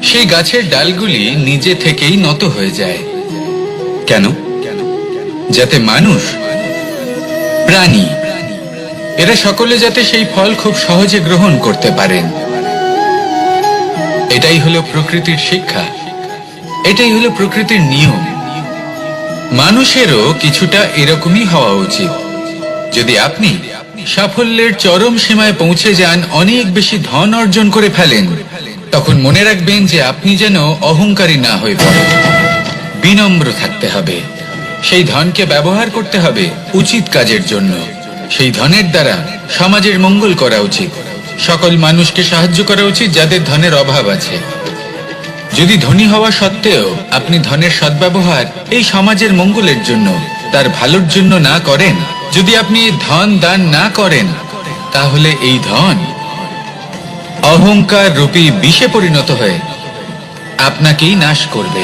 সেই গাছের ডালগুলি নিজে থেকেই নত হয়ে যায়। কেন? যাতে মানুষ, প্রাণী, এরা সকলে যাতে সেই ফল খুব সহজে গ্রহণ করতে পারেন। এটাই হলো প্রকৃতির শিক্ষা, এটাই হলো প্রকৃতির নিয়ম। মানুষেরও কিছুটা এরকমই হওয়া উচিত। যদি আপনি সাফল্যের চরম সীমায় পৌঁছে যান, অনেক বেশি ধন অর্জন করে ফেলেন, তখন মনে রাখবেন যে আপনি যেন অহংকারী না হয়ে পড়েন। বিনম্র থাকতে হবে। সেই ধনকে ব্যবহার করতে হবে উচিত কাজের জন্য। সেই ধনের দ্বারা সমাজের মঙ্গল করা উচিত। সকল মানুষকে সাহায্য করা উচিত যাদের ধনের অভাব আছে। যদি ধনী হওয়া সত্ত্বেও আপনি ধনের সদ্ব্যবহার এই সমাজের মঙ্গলের জন্য, তার ভালোর জন্য না করেন, যদি আপনি ধন দান না করেন, তাহলে এই ধন অহংকার রূপী বিষে পরিণত হয়ে আপনাকেই নাশ করবে।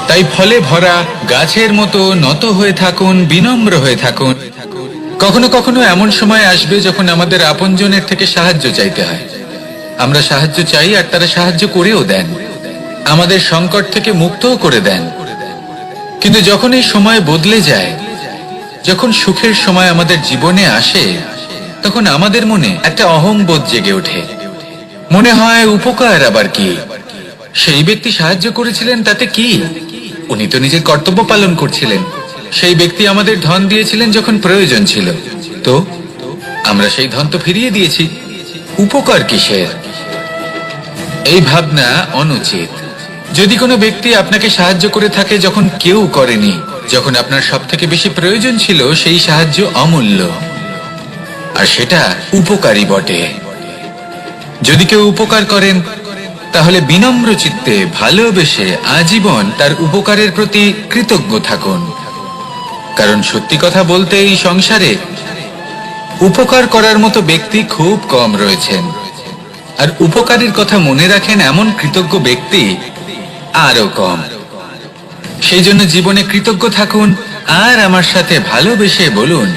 তাই ফলে ভরা গাছের মতো নত হয়ে থাকুন, বিনম্র হয়ে থাকুন। কখনো কখনো এমন সময় আসবে যখন আমাদের আপনজনের থেকে সাহায্য চাইতে হয়। আমরা সাহায্য চাই আর তারা সাহায্য করেও দেন, আমাদের সংকট থেকে মুক্তও করে দেন। কিন্তু যখন এই সময় বদলে যায়, যখন সুখের সময় আমাদের জীবনে আসে, তখন আমাদের মনে একটা অহংবোধ জেগে ওঠে। মনে হয় উপকার আবার কি? সেই ব্যক্তি সাহায্য করেছিলেন তাতে কি? উনি তো নিজের কর্তব্য পালন করছিলেন। সেই ব্যক্তি আমাদের ধন দিয়েছিলেন যখন প্রয়োজন ছিল, তো আমরা সেই ধন তো ফিরিয়ে দিয়েছি, উপকার কিসের? এই ভাবনা অনুচিত। যদি কোনো ব্যক্তি আপনাকে সাহায্য করে থাকে যখন কেউ করেনি, যখন আপনার সব থেকে বেশি প্রয়োজন ছিল, সেই সাহায্য অমূল্য, আর সেটা উপকারী বটে। যদি কেউ উপকার করেন, তাহলে বিনম্র চিত্তে ভালোবেসে আজীবন তার উপকারের প্রতি কৃতজ্ঞ থাকুন। কারণ সত্যি কথা বলতে এই সংসারে উপকার করার মতো ব্যক্তি খুব কম রয়েছেন, আর উপকারের কথা মনে রাখেন এমন কৃতজ্ঞ ব্যক্তি আরো কম। সেই জন্য জীবনে কৃতজ্ঞ থাকুন আর আমার সাথে ভালোবেসে বলুন,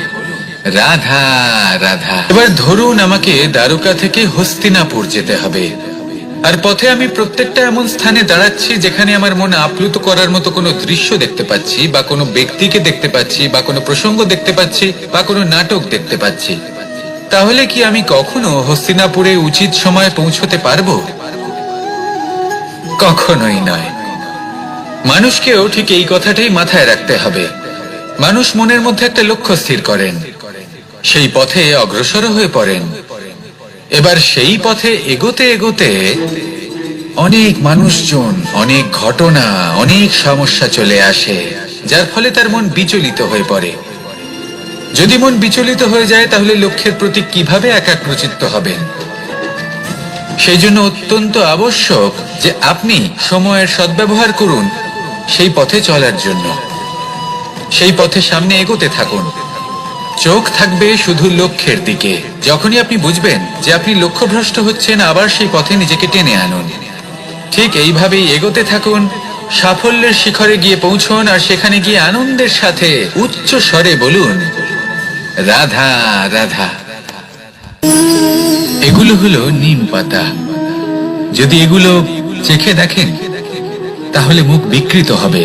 রাধা রাধা। এবার ধরুন আমাকে দ্বারকা থেকে হস্তিনাপুর যেতে হবে, আর পথে আমি প্রত্যেকটা এমন স্থানে দাঁড়াচ্ছি যেখানে আমার মন আপ্লুত করার মতো কোনো দৃশ্য দেখতে পাচ্ছি, বা কোনো ব্যক্তিকে দেখতে পাচ্ছি, বা কোনো প্রসঙ্গ দেখতে পাচ্ছি, বা কোনো নাটক দেখতে পাচ্ছি। তাহলে কি আমি কখনো হস্তিনাপুরে উচিত সময়ে পৌঁছতে পারবো? কখনোই নয়। মানুষকেও ঠিক এই কথাটাই মাথায় রাখতে হবে। মানুষ মনের মধ্যে একটা লক্ষ্য স্থির করেন, সেই পথে অগ্রসর হয়ে পড়েন। এবার সেই পথে এগোতে এগোতে অনেক মানুষজন, অনেক ঘটনা, অনেক সমস্যা চলে আসে, যার ফলে তার মন বিচলিত হয়ে পড়ে। যদি মন বিচলিত হয়ে যায়, তাহলে লক্ষ্যের প্রতি কিভাবে একাগ্রচিত্ত হবেন? সেই জন্য অত্যন্ত আবশ্যক যে আপনি সময়ের সদ্ব্যবহার করুন সেই পথে চলার জন্য। সেই পথে সামনে এগোতে থাকুন, চোখ থাকবে শুধু লক্ষ্যের দিকে। যখনই আপনি বুঝবেন যে আপনি লক্ষ্যভ্রষ্ট হচ্ছেন, আবার সেই পথে নিজেকে টেনে আনুন। ঠিক এইভাবেই এগোতে থাকুন, সাফল্যের শিখরে গিয়ে পৌঁছুন, আর সেখানে গিয়ে আনন্দের সাথে উচ্চ স্বরে বলুন, রাধা রাধা। এগুলো হলো নিম পাতা। যদি এগুলো চেখে দেখেন, তাহলে মুখ বিকৃত হবে।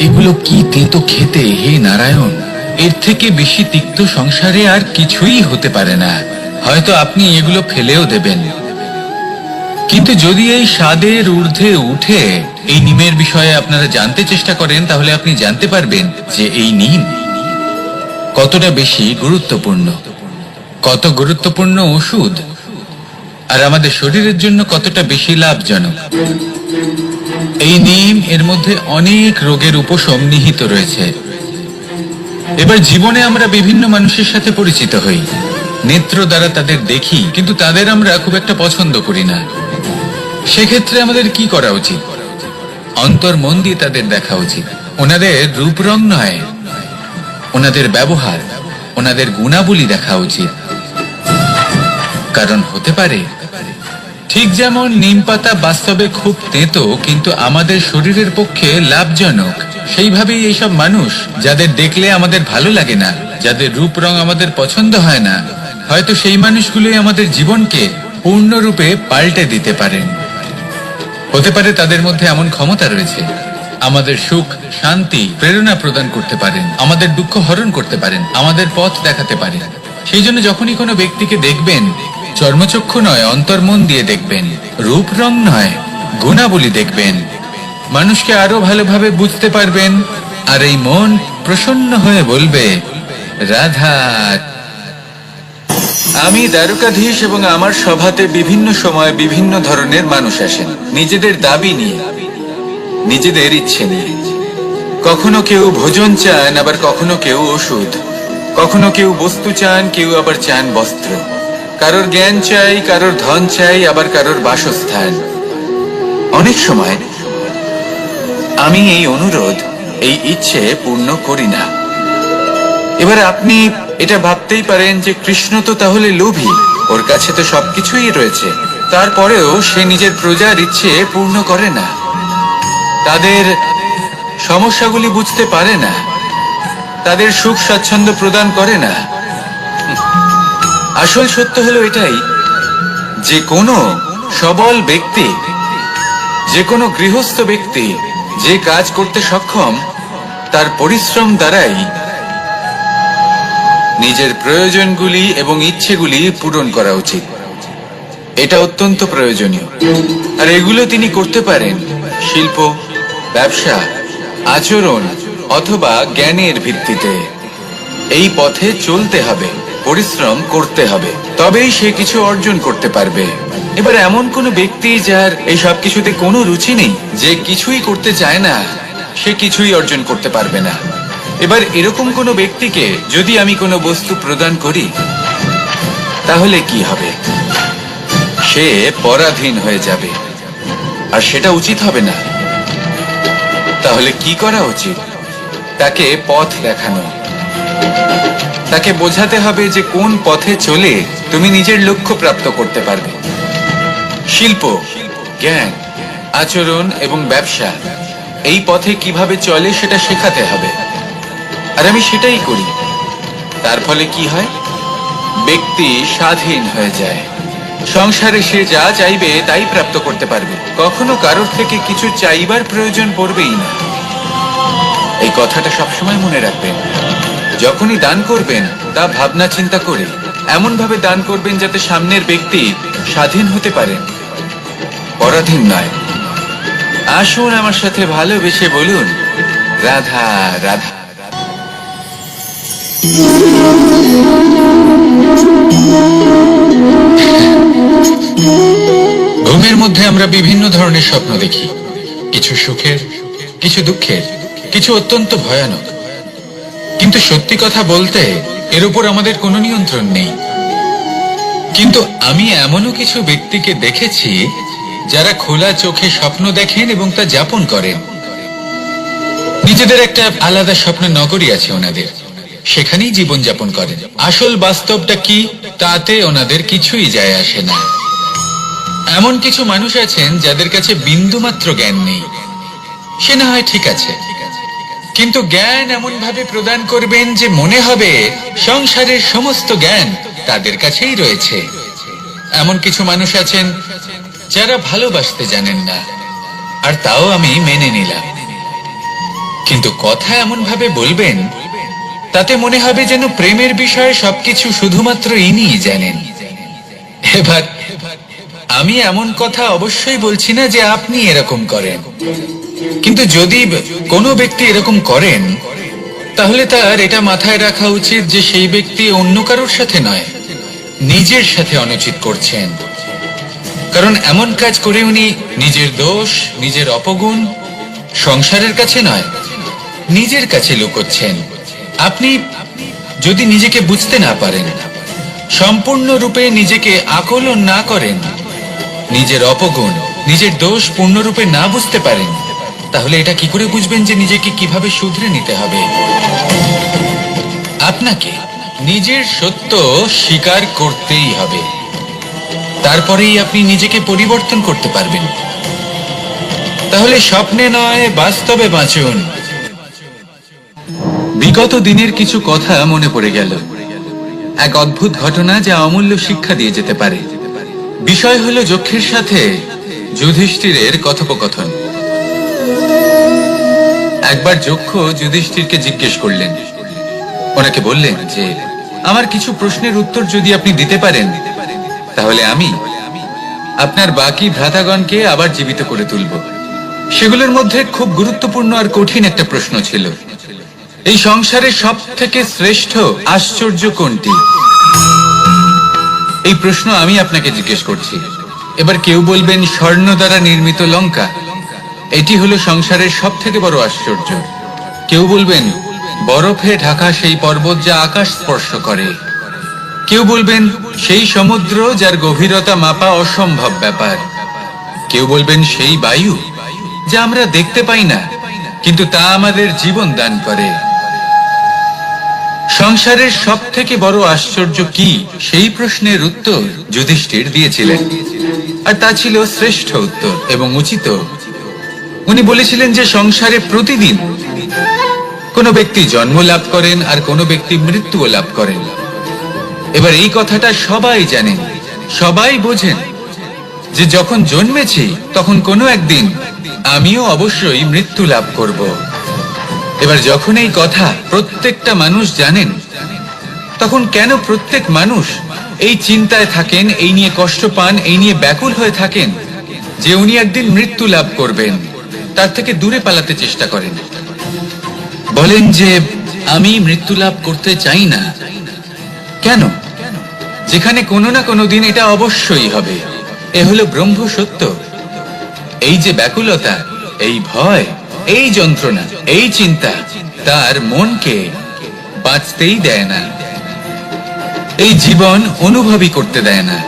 এগুলো কি তেতো খেতে, হে নারায়ণ! এর থেকে বেশি তিক্ত সংসারে আর কিছুই হতে পারে না। হয়তো আপনি এগুলো ফেলেও দেবেন। কিন্তু যদি এই স্বাদের ঊর্ধ্বে উঠে এই নিমের বিষয়ে আপনারা জানতে চেষ্টা করেন, তাহলে আপনি জানতে পারবেন যে এই নিম কতটা বেশি গুরুত্বপূর্ণ, কত গুরুত্বপূর্ণ ওষুধ, আর আমাদের শরীরের জন্য কতটা বেশি লাভজনক। এই নিম, এর মধ্যে অনেক রোগের উপশম নিহিত রয়েছে। এবার জীবনে আমরা বিভিন্ন মানুষের সাথে পরিচিত হই, নেত্র দ্বারা তাদের দেখি, কিন্তু তাদের আমরা খুব একটা পছন্দ করি না। সেক্ষেত্রে আমাদের কি করা উচিত? অন্তর মন দিয়ে তাদের দেখা উচিত। ওনাদের রূপ রং নয়, ওনাদের ব্যবহার, ওনাদের গুণাবলী দেখা উচিত। কারণ হতে পারে ঠিক যেমন নিম পাতা বাস্তবে খুব তেতো, কিন্তু আমাদের শরীরের পক্ষে লাভজনক, সেইভাবেই এইসব মানুষ যাদের দেখলে আমাদের ভালো লাগে না, যাদের রূপ রং আমাদের পছন্দ হয় না, হয়তো সেই মানুষগুলোই আমাদের জীবনকে পূর্ণরূপে পাল্টে দিতে পারেন। হতে পারে তাদের মধ্যে এমন ক্ষমতা রয়েছে, আমাদের সুখ, শান্তি, প্রেরণা প্রদান করতে পারেন, আমাদের দুঃখ হরণ করতে পারেন, আমাদের পথ দেখাতে পারেন। সেই জন্য যখনই কোনো ব্যক্তিকে দেখবেন, চর্মচক্ষু নয় অন্তর্মন দিয়ে দেখবেন, রূপ রং নয় গুণাবলী দেখবেন, মানুষকে আরো ভালোভাবে বুঝতে পারবেন। আর এই মন প্রসন্ন হয়ে বলবে, রাধা। আমি দ্বারকাধীশ এবং আমার সভাতে বিভিন্ন সময় বিভিন্ন ধরনের মানুষ আসেন, নিজেদের দাবি নিয়ে, নিজেদের ইচ্ছে নিয়ে। কখনো কেউ ভোজন চান, আবার কখনো কেউ ওষুধ, কখনো কেউ বস্তু চান, কেউ আবার চান বস্ত্র। কারোর জ্ঞান চাই, কারোর ধন চাই, আবার কারোর বাসস্থান। অনেক সময় আমি এই অনুরোধ, এই ইচ্ছে পূর্ণ করি না। এবার আপনি এটা ভাবতেই পারেন যে কৃষ্ণ তো তাহলে লোভী, ওর কাছে তো সবকিছুই রয়েছে, তারপরেও সে নিজের প্রজার ইচ্ছে পূর্ণ করে না, তাদের সমস্যাগুলি বুঝতে পারে না, তাদের সুখ স্বাচ্ছন্দ্য প্রদান করে না। আসল সত্য হলো এটাই যে কোনো সবল ব্যক্তি, যে কোনো গৃহস্থ ব্যক্তি যে কাজ করতে সক্ষম, তার পরিশ্রম দ্বারাই নিজের প্রয়োজনগুলি এবং ইচ্ছেগুলি পূরণ করা উচিত। এটা অত্যন্ত প্রয়োজনীয়। আর এগুলো তিনি করতে পারেন শিল্প, ব্যবসা, আচরণ অথবা জ্ঞানের ভিত্তিতে। এই পথে চলতে হবে, পরিশ্রম করতে হবে, তবেই সে কিছু অর্জন করতে পারবে। এবার এমন কোন ব্যক্তি যার এই সব কিছুতে কোনো রুচি নেই, যে কিছুই করতে চায় না, সে কিছুই অর্জন করতে পারবে না। এবার এরকম কোনো ব্যক্তিকে যদি আমি কোনো বস্তু প্রদান করি, তাহলে কি হবে? সে পরাধীন হয়ে যাবে, আর সেটা উচিত হবে না। তাহলে কি করা উচিত? তাকে পথ দেখানো, তাকে বোঝাতে হবে যে কোন পথে চলে তুমি নিজের লক্ষ্য প্রাপ্ত করতে পারবে। শিল্প, জ্ঞান, আচরণ এবং ব্যবসা, এই পথে কিভাবে চলে সেটা শেখাতে হবে। আর আমি সেটাই করি। তার ফলে কি হয়? ব্যক্তি স্বাধীন হয়ে যায়। সংসারে সে যা চাইবে তাই প্রাপ্ত করতে পারবে, কখনো কারোর থেকে কিছু চাইবার প্রয়োজন পড়বেই না। এই কথাটা সবসময় মনে রাখবেন। যখনই দান করবেন তা ভাবনা চিন্তা করে এমন ভাবে দান করবেন যাতে সামনের ব্যক্তি স্বাধীন হতে পারেন, পরাধীন নয়। আসুন আমার সাথে ভালোবেসে বলুন, রাধা রাধা। ঘুমের মধ্যে আমরা বিভিন্ন ধরনের স্বপ্ন দেখি, কিছু সুখের, কিছু দুঃখের, কিছু অত্যন্ত ভয়ানক। কিন্তু সত্যি কথা বলতে এর উপর আমাদের কোনো নিয়ন্ত্রণ নেই। কিন্তু আমি এমনও কিছু ব্যক্তিকে দেখেছি যারা খোলা চোখে স্বপ্ন দেখেন এবং তা যাপন করেন। নিজেদের একটা আলাদা স্বপ্নের নগরী আছে ওনাদের, সেখানেই জীবন যাপন করেন। আসল বাস্তবটা কি তাতে ওনাদের কিছুই যায় আসে না। এমন কিছু মানুষ আছেন যাদের কাছে বিন্দুমাত্র জ্ঞান নেই। সে না হয় ঠিক আছে, কিন্তু জ্ঞান এমন ভাবে প্রদান করবেন যে মনে হবে সংসারের সমস্ত জ্ঞান তাদের কাছেই রয়েছে। এমন কিছু মানুষ আছেন যারা ভালোবাসতে জানেন না, আর তাও আমি মেনে নিলাম। কিন্তু কথা এমন ভাবে বলবেন তাতে মনে হবে যেন প্রেমের বিষয়ে সবকিছু শুধুমাত্র ইনিই জানেন। এবার আমি এমন কথা অবশ্যই বলছি না যে আপনি এরকম করেন, কিন্তু যদি কোনো ব্যক্তি এরকম করেন তাহলে তার এটা মাথায় রাখা উচিত যে সেই ব্যক্তি অন্য কারোর সাথে নয়, নিজের সাথে অনুচিত করছেন। কারণ এমন কাজ করে উনি নিজের দোষ, নিজের অপগুণ সংসারের কাছে নয়, নিজের কাছে লুকোচ্ছেন। আপনি যদি নিজেকে বুঝতে না পারেন, সম্পূর্ণরূপে নিজেকে আকলন না করেন, নিজের অপগুণ, নিজের দোষ পূর্ণরূপে না বুঝতে পারেন, তাহলে এটা কি করে বুঝবেন যে নিজেকে কিভাবে শুধরে নিতে হবে? আপনাকে নিজের সত্য স্বীকার করতেই হবে, তারপরেই আপনি নিজেকে পরিবর্তন করতে পারবেন। তাহলে স্বপ্নে নয় বাস্তবে বাঁচুন। বিগত দিনের কিছু কথা মনে পড়ে গেল। এক অদ্ভুত ঘটনা যা অমূল্য শিক্ষা দিয়ে যেতে পারে। বিষয় হলো যক্ষের সাথে যুধিষ্ঠিরের কথোপকথন। একবার যক্ষ যুধিষ্ঠিরকে জিজ্ঞেস করলেন, ওনাকে বললেন যে আমার কিছু প্রশ্নের উত্তর যদি আপনি দিতে পারেন তাহলে আমি আপনার বাকি ভ্রাতাগণকে আবার জীবিত করে তুলব। সেগুলোর মধ্যে খুব গুরুত্বপূর্ণ আর কঠিন একটা প্রশ্ন ছিল, এই সংসারের সব থেকে শ্রেষ্ঠ আশ্চর্য কোনটি? এই প্রশ্ন আমি আপনাকে জিজ্ঞেস করছি। এবার কেউ বলবেন স্বর্ণ দ্বারা নির্মিত লঙ্কা, এটি হলো সংসারের সব থেকে বড় আশ্চর্য। কেউ বলবেন বরফে ঢাকা সেই পর্বত যা আকাশ স্পর্শ করে। কেউ বলবেন সেই সমুদ্র যার গভীরতা মাপা অসম্ভব ব্যাপার। কেউ বলবেন সেই বায়ু যা আমরা দেখতে পাই না কিন্তু তা আমাদের জীবন দান করে। সংসারের সব থেকে বড় আশ্চর্য কি, সেই প্রশ্নের উত্তর যুধিষ্ঠির দিয়েছিলেন, আর তা ছিল শ্রেষ্ঠ উত্তর এবং উচিত। উনি বলেছিলেন যে সংসারে প্রতিদিন কোনো ব্যক্তি জন্ম লাভ করেন আর কোনো ব্যক্তি মৃত্যুও লাভ করেন। এবার এই কথাটা সবাই জানেন, সবাই বোঝেন যে যখন জন্মেছি তখন কোনো একদিন আমিও অবশ্যই মৃত্যু লাভ করব। এবার যখন এই কথা প্রত্যেকটা মানুষ জানেন, তখন কেন প্রত্যেক মানুষ এই চিন্তায় থাকেন, এই নিয়ে কষ্ট পান, এই নিয়ে ব্যাকুল হয়ে থাকেন যে উনি একদিন মৃত্যু লাভ করবেন, তার থেকে দূরে পালাতে চেষ্টা করেন? বলেন যে আমি মৃত্যু লাভ করতে চাই না। কেন? যেখানে কোনো না কোনো দিন এটা অবশ্যই হবে। এ হলো ব্রহ্ম সত্য। এই যে ব্যাকুলতা, এই ভয়, এই যন্ত্রণা, এই চিন্তা তার মনকে বাঁচতেই দেয় না, এই জীবন অনুভবই করতে দেয় না।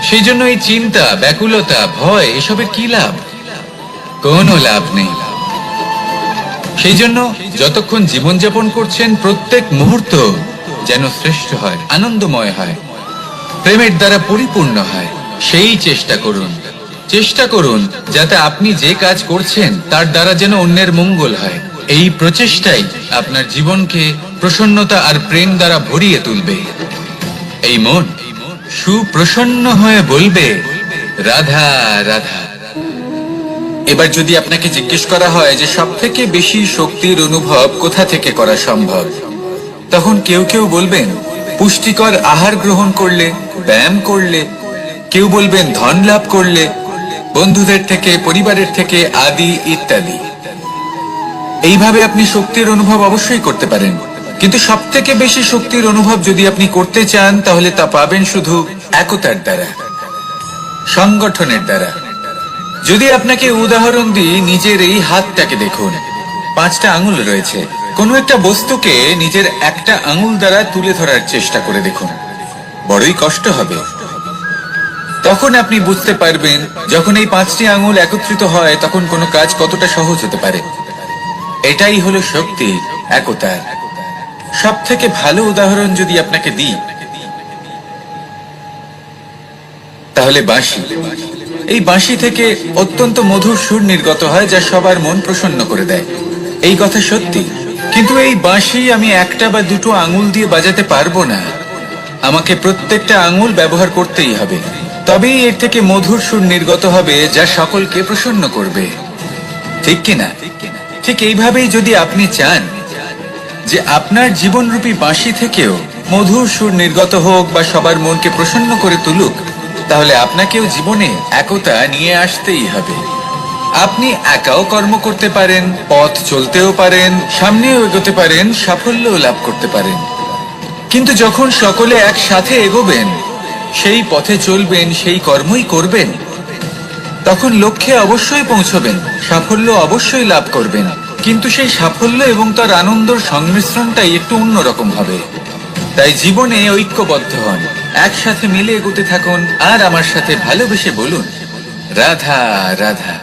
সেই জন্য এই চিন্তা, ব্যাকুলতা, ভয় এসবের কি লাভ? কোনো লাভ নেই। সেই জন্য যতক্ষণ জীবনযাপন করছেন প্রত্যেক মুহূর্ত যেন শ্রেষ্ঠ হয়, আনন্দময় হয়, প্রেমের দ্বারা পরিপূর্ণ হয়, সেই চেষ্টা করুন। চেষ্টা করুন যাতে আপনি যে কাজ করছেন তার দ্বারা যেন অন্যের মঙ্গল হয়। এই প্রচেষ্টাই আপনার জীবনকে প্রসন্নতা আর প্রেম দ্বারা ভরিয়ে তুলবে। এই মন সুপ্রসন্ন হয়ে বলবে রাধা রাধা। এবার যদি আপনাকে জিজ্ঞেস করা হয় যে সব থেকে বেশি শক্তির অনুভব কোথা থেকে করা সম্ভব, তখন কেউ কেউ বলবেন পুষ্টিকর আহার গ্রহণ করলে, ব্যায়াম করলে, কেউ বলবেন ধন লাভ করলে, বন্ধুদের থেকে, পরিবারের থেকে, আদি ইত্যাদি। এইভাবে আপনি শক্তির অনুভব অবশ্যই করতে পারেন, কিন্তু সব থেকে বেশি শক্তির অনুভব যদি আপনি করতে চান তাহলে তা পাবেন শুধু একতার দ্বারা, সংগঠনের দ্বারা। যদি আপনাকে উদাহরণ দিই, নিজের এই হাতটাকে দেখুন, 5টা আঙুল রয়েছে। কোনো একটা বস্তুকে নিজের একটা আঙুল দ্বারা তুলে ধরার চেষ্টা করে দেখুন, বড়ই কষ্ট হবে। তখন আপনি বুঝতে পারবেন যখন এই 5টি আঙুল একত্রিত হয় তখন কোনো কাজ কতটা সহজ হতে পারে। এটাই হলো শক্তি, একতার। সব থেকে ভালো উদাহরণ যদি আপনাকে দিই তাহলে বাঁশি। এই বাঁশি থেকে অত্যন্ত মধুর সুর নির্গত হয় যা সবার মন প্রসন্ন করে দেয়। এই কথা সত্যি, কিন্তু এই বাঁশি আমি একটা বা দুটো আঙুল দিয়ে বাজাতে পারবো না। আমাকে প্রত্যেকটা আঙুল ব্যবহার করতেই হবে, তবেই এর থেকে মধুর সুর নির্গত হবে যা সকলকে প্রসন্ন করবে। ঠিক কিনা? ঠিক এইভাবেই যদি আপনি চান যে আপনার জীবনরূপী বাঁশি থেকেও মধুর সুর নির্গত হোক বা সবার মনকে প্রসন্ন করে তুলুক, তাহলে আপনাকেও জীবনে একতা নিয়ে আসতেই হবে। আপনি একাও কর্ম করতে পারেন, পথ চলতেও পারেন, সামনেও এগোতে পারেন, সাফল্যও লাভ করতে পারেন। কিন্তু যখন সকলে একসাথে এগোবেন, সেই পথে চলবেন, সেই কর্মই করবেন, তখন লক্ষ্যে অবশ্যই পৌঁছবেন, সাফল্য অবশ্যই লাভ করবেন। কিন্তু সেই সাফল্য এবং তার আনন্দের সংমিশ্রণটাই একটু অন্যরকম হবে। তাই জীবনে ঐক্যবদ্ধ হন, একসাথে মিলে এগোতে থাকুন, আর আমার সাথে ভালোবেসে বলুন রাধা রাধা।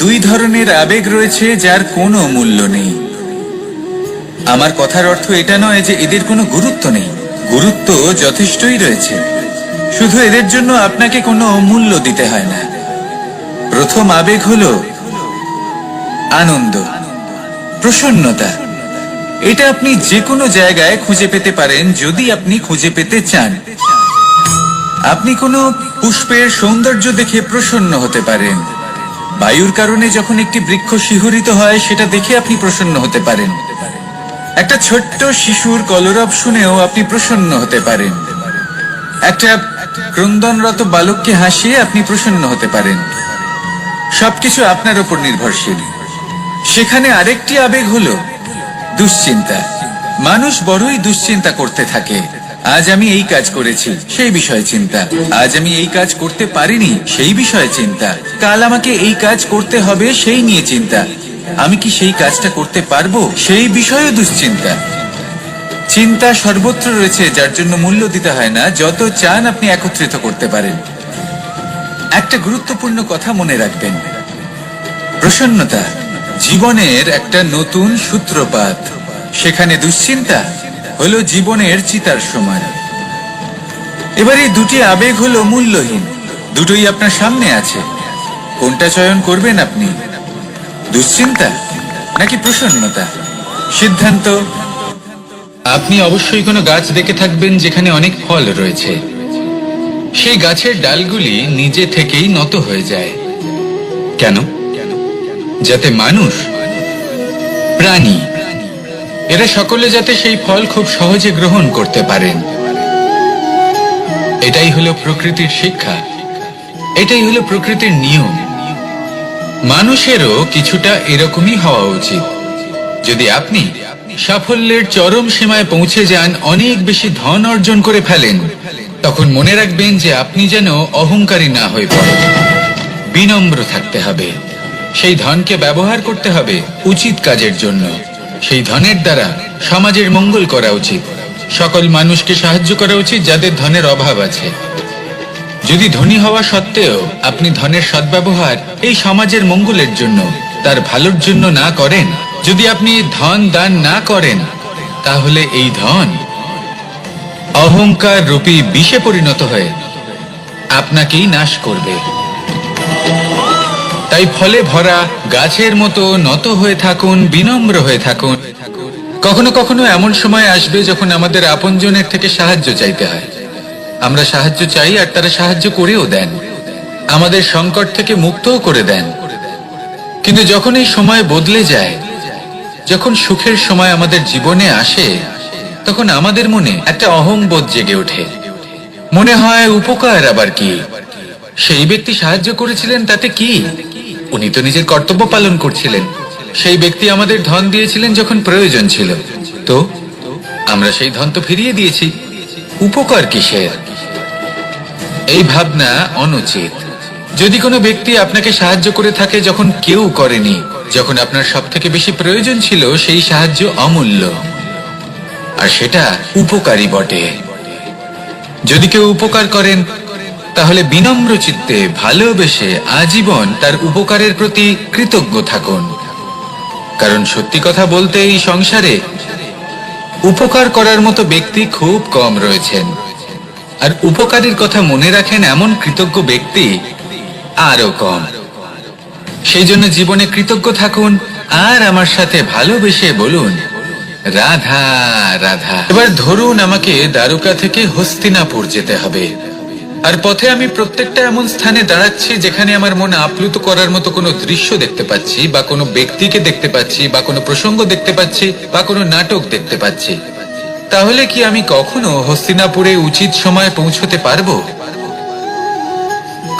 2 ধরনের আবেগ রয়েছে যার কোনো মূল্য নেই। আমার কথার অর্থ এটা নয় যে এদের কোনো গুরুত্ব নেই, গুরুত্ব যথেষ্টই রয়েছে, শুধু এদের জন্য আপনাকে কোনো মূল্য দিতে হয় না। প্রথম আবেগ হলো আনন্দ, প্রসন্নতা। এটা আপনি যে কোনো জায়গায় খুঁজে পেতে পারেন যদি আপনি খুঁজে পেতে চান। আপনি কোনো পুষ্পের সৌন্দর্য দেখে প্রসন্ন হতে পারেন। বায়ুর কারণে যখন একটি বৃক্ষ শিহরিত হয় সেটা দেখে আপনি প্রসন্ন হতে পারেন। একটা ছোট্ট শিশুর কলরব শুনেও আপনি প্রসন্ন হতে পারেন। একটা ক্রন্দনরত বালককে হাসিয়ে আপনি প্রসন্ন হতে পারেন। সবকিছু আপনার উপর নির্ভরশীল। সেখানে আরেকটি আবেগ হলো দুশ্চিন্তা। মানুষ বড়ই দুশ্চিন্তা করতে থাকে। আজ আমি এই কাজ করেছি, সেই বিষয়ে চিন্তা। আজ আমি এই কাজ করতে পারিনি, সেই বিষয়ে চিন্তা। কাল আমাকে এই কাজ করতে হবে, সেই নিয়ে চিন্তা। আমি কি সেই কাজটা করতে পারবো, সেই বিষয়ে দুশ্চিন্তা। চিন্তা সর্বত্র রয়েছে, যার জন্য মূল্য দিতে হয় না। যত চান আপনি একত্রিত করতে পারেন। একটা গুরুত্বপূর্ণ কথা মনে রাখবেন, প্রসন্নতা জীবনের একটা নতুন সূত্রপাত। সেখানে দুশ্চিন্তা হলো জীবনের চিতার সময়। এবার এই দুটি আবেগ হলো মূল্যহীন, দুটোই আপনার সামনে আছে। কোনটা চয়ন করবেন আপনি, দুশ্চিন্তা নাকি প্রসন্নতা? সিদ্ধান্ত। আপনি অবশ্যই কোনো গাছ দেখে থাকবেন যেখানে অনেক ফল রয়েছে। সেই গাছের ডালগুলি নিজে থেকেই নত হয়ে যায়। কেন? যাতে মানুষ, প্রাণী, এরা সকলে যাতে সেই ফল খুব সহজে গ্রহণ করতে পারেন। এটাই হলো প্রকৃতির শিক্ষা, এটাই হলো প্রকৃতির নিয়ম। মানুষেরও কিছুটা এরকমই হওয়া উচিত। যদি আপনি সাফল্যের চরম সীমায় পৌঁছে যান, অনেক বেশি ধন অর্জন করে ফেলেন, তখন মনে রাখবেন যে আপনি যেন অহংকারী না হয়ে পড়েন। বিনম্র থাকতে হবে। সেই ধনকে ব্যবহার করতে হবে উচিত কাজের জন্য। সেই ধনের দ্বারা সমাজের মঙ্গল করা উচিত। সকল মানুষকে সাহায্য করা উচিত যাদের ধনের অভাব আছে। যদি ধনী হওয়া সত্ত্বেও আপনি ধনের সদ্ব্যবহার এই সমাজের মঙ্গলের জন্য, তার ভালোর জন্য না করেন, যদি আপনি ধন দান না করেন, তাহলে এই ধন অহংকার রূপী বিষে পরিণত হয়ে আপনাকেই নাশ করবে। তাই ফলে ভরা গাছের মতো নত হয়ে থাকুন, বিনম্র হয়ে থাকুন। কখনো কখনো এমন সময় আসবে যখন আমাদের আপনজনের থেকে সাহায্য চাইতে হয়। আমরা সাহায্য চাই আর তারা সাহায্য করেও দেন, আমাদের সংকট থেকে মুক্তও করে দেন। কিন্তু যখন এই সময় বদলে যায়, যখন সুখের সময় আমাদের জীবনে আসে, তখন আমাদের মনে একটা অহংবোধ জেগে ওঠে। মনে হয় উপকার আবার কি, সেই ব্যক্তি সাহায্য করেছিলেন তাতে কি, উনি তো নিজের কর্তব্য পালন করছিলেন। সেই ব্যক্তি আমাদের ধন দিয়েছিলেন যখন প্রয়োজন ছিল, তো আমরা সেই ধন তো ফিরিয়ে দিয়েছি, উপকার কিসের? এই ভাবনা অনুচিত। যদি কোনো ব্যক্তি আপনাকে সাহায্য করে থাকে যখন কেউ করেনি, যখন আপনার সব থেকে বেশি প্রয়োজন ছিল, সেই সাহায্য অমূল্য, আর সেটা উপকারী বটে। যদি কেউ উপকার করেন, তাহলে বিনম্র চিত্তে ভালোবেসে আজীবন তার উপকারের প্রতি কৃতজ্ঞ থাকুন। কারণ সত্যি কথা বলতে এই সংসারে উপকার করার মতো ব্যক্তি খুব কম রয়েছেন, আর উপকারের কথা মনে রাখেন এমন কৃতজ্ঞ ব্যক্তি আরো কম। সেই জন্য জীবনে কৃতজ্ঞ থাকুন আর আমার সাথে ভালোবেসে বলুন, রাধা রাধা। এবার ধরুন আমাকে দ্বারকা থেকে হস্তিনাপুর যেতে হবে, আর পথে আমি প্রত্যেকটা এমন স্থানে দাঁড়াচ্ছি যেখানে আমার মন আপ্লুত করার মতো কোনো দৃশ্য দেখতে পাচ্ছি, বা কোনো ব্যক্তিকে দেখতে পাচ্ছি, বা কোনো প্রসঙ্গ দেখতে পাচ্ছি, বা কোনো নাটক দেখতে পাচ্ছি। তাহলে কি আমি কখনো হস্তিনাপুরে উচিত সময়ে পৌঁছতে পারবো?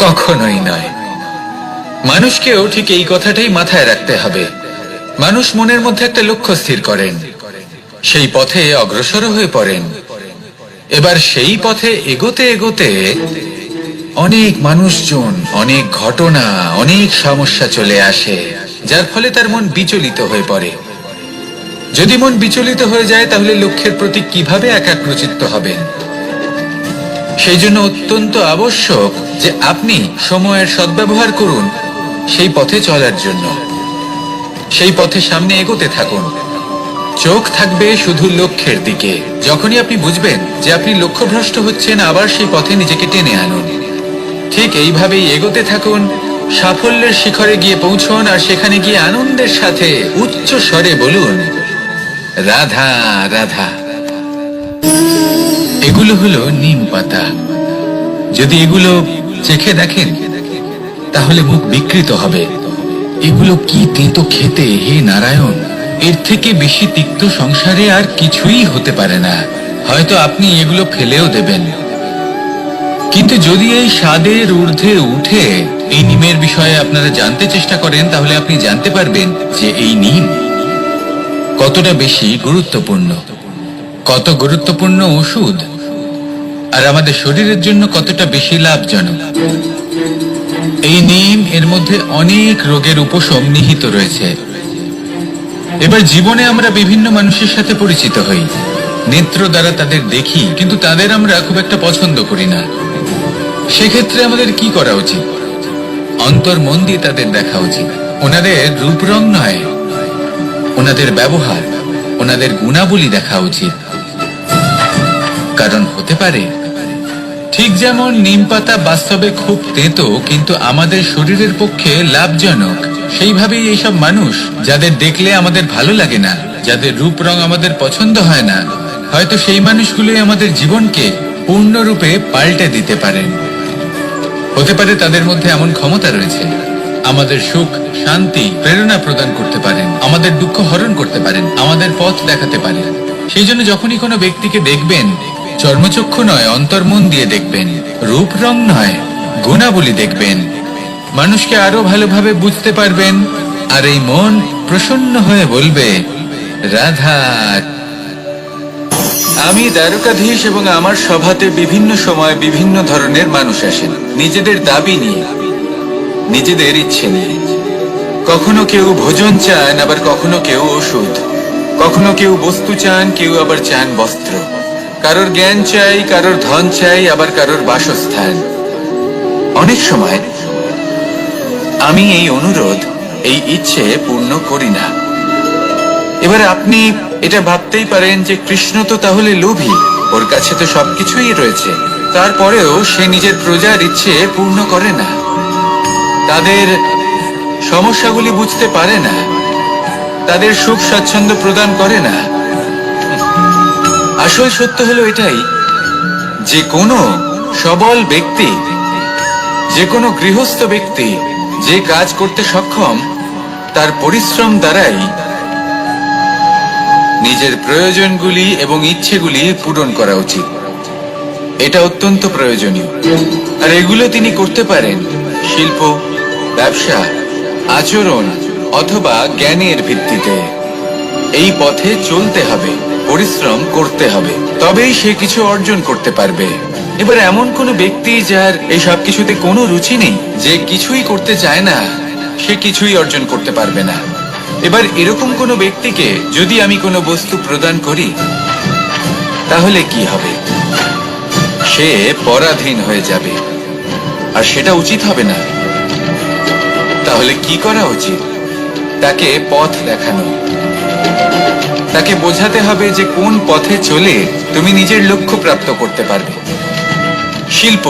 কখনোই নয়। মানুষকেও ঠিক এই কথাটাই মাথায় রাখতে হবে। মানুষ মনের মধ্যে একটা লক্ষ্য স্থির করেন, সেই পথে অগ্রসর হয়ে পড়েন। এবার সেই পথে এগোতে এগোতে অনেক মানুষজন, অনেক ঘটনা, অনেক সমস্যা চলে আসে, যার ফলে তার মন বিচলিত হয়ে পড়ে। যদি মন বিচলিত হয়ে যায়, তাহলে লক্ষ্যের প্রতি কিভাবে একাগ্রচিত্ত হবেন? সেই জন্য অত্যন্ত আবশ্যক যে আপনি সময়ের সদ্ব্যবহার করুন সেই পথে চলার জন্য। সেই পথে সামনে এগোতে থাকুন, চোখ থাকবে শুধু লক্ষ্যের দিকে। যখনই আপনি বুঝবেন যে আপনি লক্ষ্যভ্রষ্ট হচ্ছেন, আবার সেই পথে নিজেকে টেনে আনুন। ঠিক এইভাবেই এগোতে থাকুন, সাফল্যের শিখরে গিয়ে পৌঁছুন, আর সেখানে গিয়ে আনন্দের সাথে উচ্চ স্বরে বলুন, রাধা রাধা। এগুলো হলো নিম পাতা। যদি এগুলো চেখে দেখেন তাহলে মুখ বিকৃত হবে। এগুলো কি তেতো খেতে, হে নারায়ণ! এর থেকে বেশি তিক্ত সংসারে আর কিছুই হতে পারে না। হয়তো আপনি এগুলো ফেলেও দেবেন, কিন্তু যদি এই স্বাদের ঊর্ধ্বে উঠে এই নিমের বিষয়ে আপনারা জানতে চেষ্টা করেন, তাহলে আপনি জানতে পারবেন যে এই নিম কতটা বেশি গুরুত্বপূর্ণ, কত গুরুত্বপূর্ণ ওষুধ, আর আমাদের শরীরের জন্য কতটা বেশি লাভজনক। এই নিম, এর মধ্যে অনেক রোগের উপশম নিহিত রয়েছে। এবার জীবনে আমরা বিভিন্ন মানুষের সাথে পরিচিত হই, নেত্র দ্বারা তাদের দেখি, কিন্তু তাদের আমরা খুব একটা পছন্দ করি না। সেক্ষেত্রে আমাদের কি করা উচিত? অন্তর মন দিয়ে তাদের দেখা উচিত। ওনাদের রূপ রং নয়, ওনাদের ব্যবহার, ওনাদের গুণাবলী দেখা উচিত। কারণ হতে পারে ঠিক যেমন নিম পাতা বাস্তবে খুব তেতো কিন্তু আমাদের শরীরের পক্ষে লাভজনক, সেইভাবেই এইসব মানুষ যাদের দেখলে আমাদের ভালো লাগে না, যাদের রূপ রং আমাদের পছন্দ হয় না, হয়তো সেই মানুষগুলোই আমাদের জীবনকে পূর্ণরূপে পাল্টে দিতে পারেন। হতে পারে তাদের মধ্যে এমন ক্ষমতা রয়েছে, আমাদের সুখ, শান্তি, প্রেরণা প্রদান করতে পারেন, আমাদের দুঃখ হরণ করতে পারেন, আমাদের পথ দেখাতে পারেন। সেই জন্য যখনই কোনো ব্যক্তিকে দেখবেন, চর্মচক্ষু নয় অন্তর্মন দিয়ে দেখবেন, রূপ রং নয় গুণাবলী দেখবেন। মানুষকে আরো ভালোভাবে বুঝতে পারবেন, আর এই মন প্রসন্ন হয়ে বলবে রাধা। আমি দ্বারকাধীশ এবং আমার সভাতে বিভিন্ন সময় বিভিন্ন ধরনের মানুষ আসেন, নিজেদের দাবি নিয়ে, নিজেদের ইচ্ছে নিয়ে। কখনো কেউ ভোজন চান, আবার কখনো কেউ ওষুধ, কখনো কেউ বস্তু চান, কেউ আবার চান বস্ত্র। কারোর জ্ঞান চাই, কারোর ধন চাই, আবার কারোর বাসস্থান। অনেক সময় আমি এই অনুরোধ, এই ইচ্ছে পূর্ণ করি না। এবার আপনি এটা ভাবতেই পারেন যে কৃষ্ণ তো তাহলে লোভী, ওর কাছে তো সবকিছুই রয়েছে, তারপরেও সে নিজের প্রজার ইচ্ছে পূর্ণ করে না, তাদের সমস্যাগুলি বুঝতে পারে না, তাদের সুখ স্বাচ্ছন্দ্য প্রদান করে না। আসল সত্য হলো এটাই যে কোনো সবল ব্যক্তি, যে কোনো গৃহস্থ ব্যক্তি যে কাজ করতে সক্ষম, তার পরিশ্রম দ্বারাই নিজের প্রয়োজনগুলি এবং ইচ্ছেগুলি পূরণ করা উচিত। এটা অত্যন্ত প্রয়োজনীয়, আর এগুলো তিনি করতে পারেন শিল্প, ব্যবসা, আচরণ অথবা জ্ঞানের ভিত্তিতে। এই পথে চলতে হবে, পরিশ্রম করতে হবে, তবেই সে কিছু অর্জন করতে পারবে। এবার এমন কোনো ব্যক্তি যার এই সব কিছুতে কোনো রুচি নেই, যে কিছুই করতে চায় না, সে কিছুই অর্জন করতে পারবে না। এবার এরকম কোনো ব্যক্তিকে যদি আমি কোনো বস্তু প্রদান করি, তাহলে কি হবে? সে পরাধীন হয়ে যাবে, আর সেটা উচিত হবে না। তাহলে কি করা উচিত? তাকে পথ দেখানো, তাকে বোঝাতে হবে যে কোন পথে চলে তুমি নিজের লক্ষ্য প্রাপ্ত করতে পারবে। শিল্প,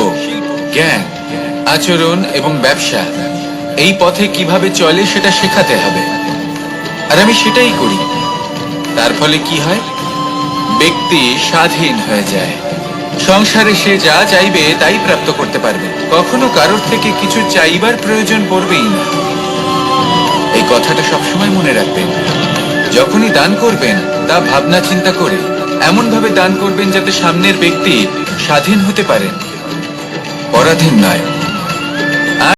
জ্ঞান, আচরণ এবং ব্যবসা, এই পথে কিভাবে চলে সেটা শেখাতে হবে, আর আমি সেটাই করি। তার ফলে কি হয়? ব্যক্তি স্বাধীন হয়ে যায়, সংসারে সে যা চাইবে তাই প্রাপ্ত করতে পারবে, কখনো কারোর থেকে কিছু চাইবার প্রয়োজন পড়বেই না। এই কথাটা সবসময় মনে রাখবেন। যখনই দান করবেন তা ভাবনা চিন্তা করে এমন ভাবে দান করবেন যাতে সামনের ব্যক্তি স্বাধীন হতে পারেন, পরাধীন নয়।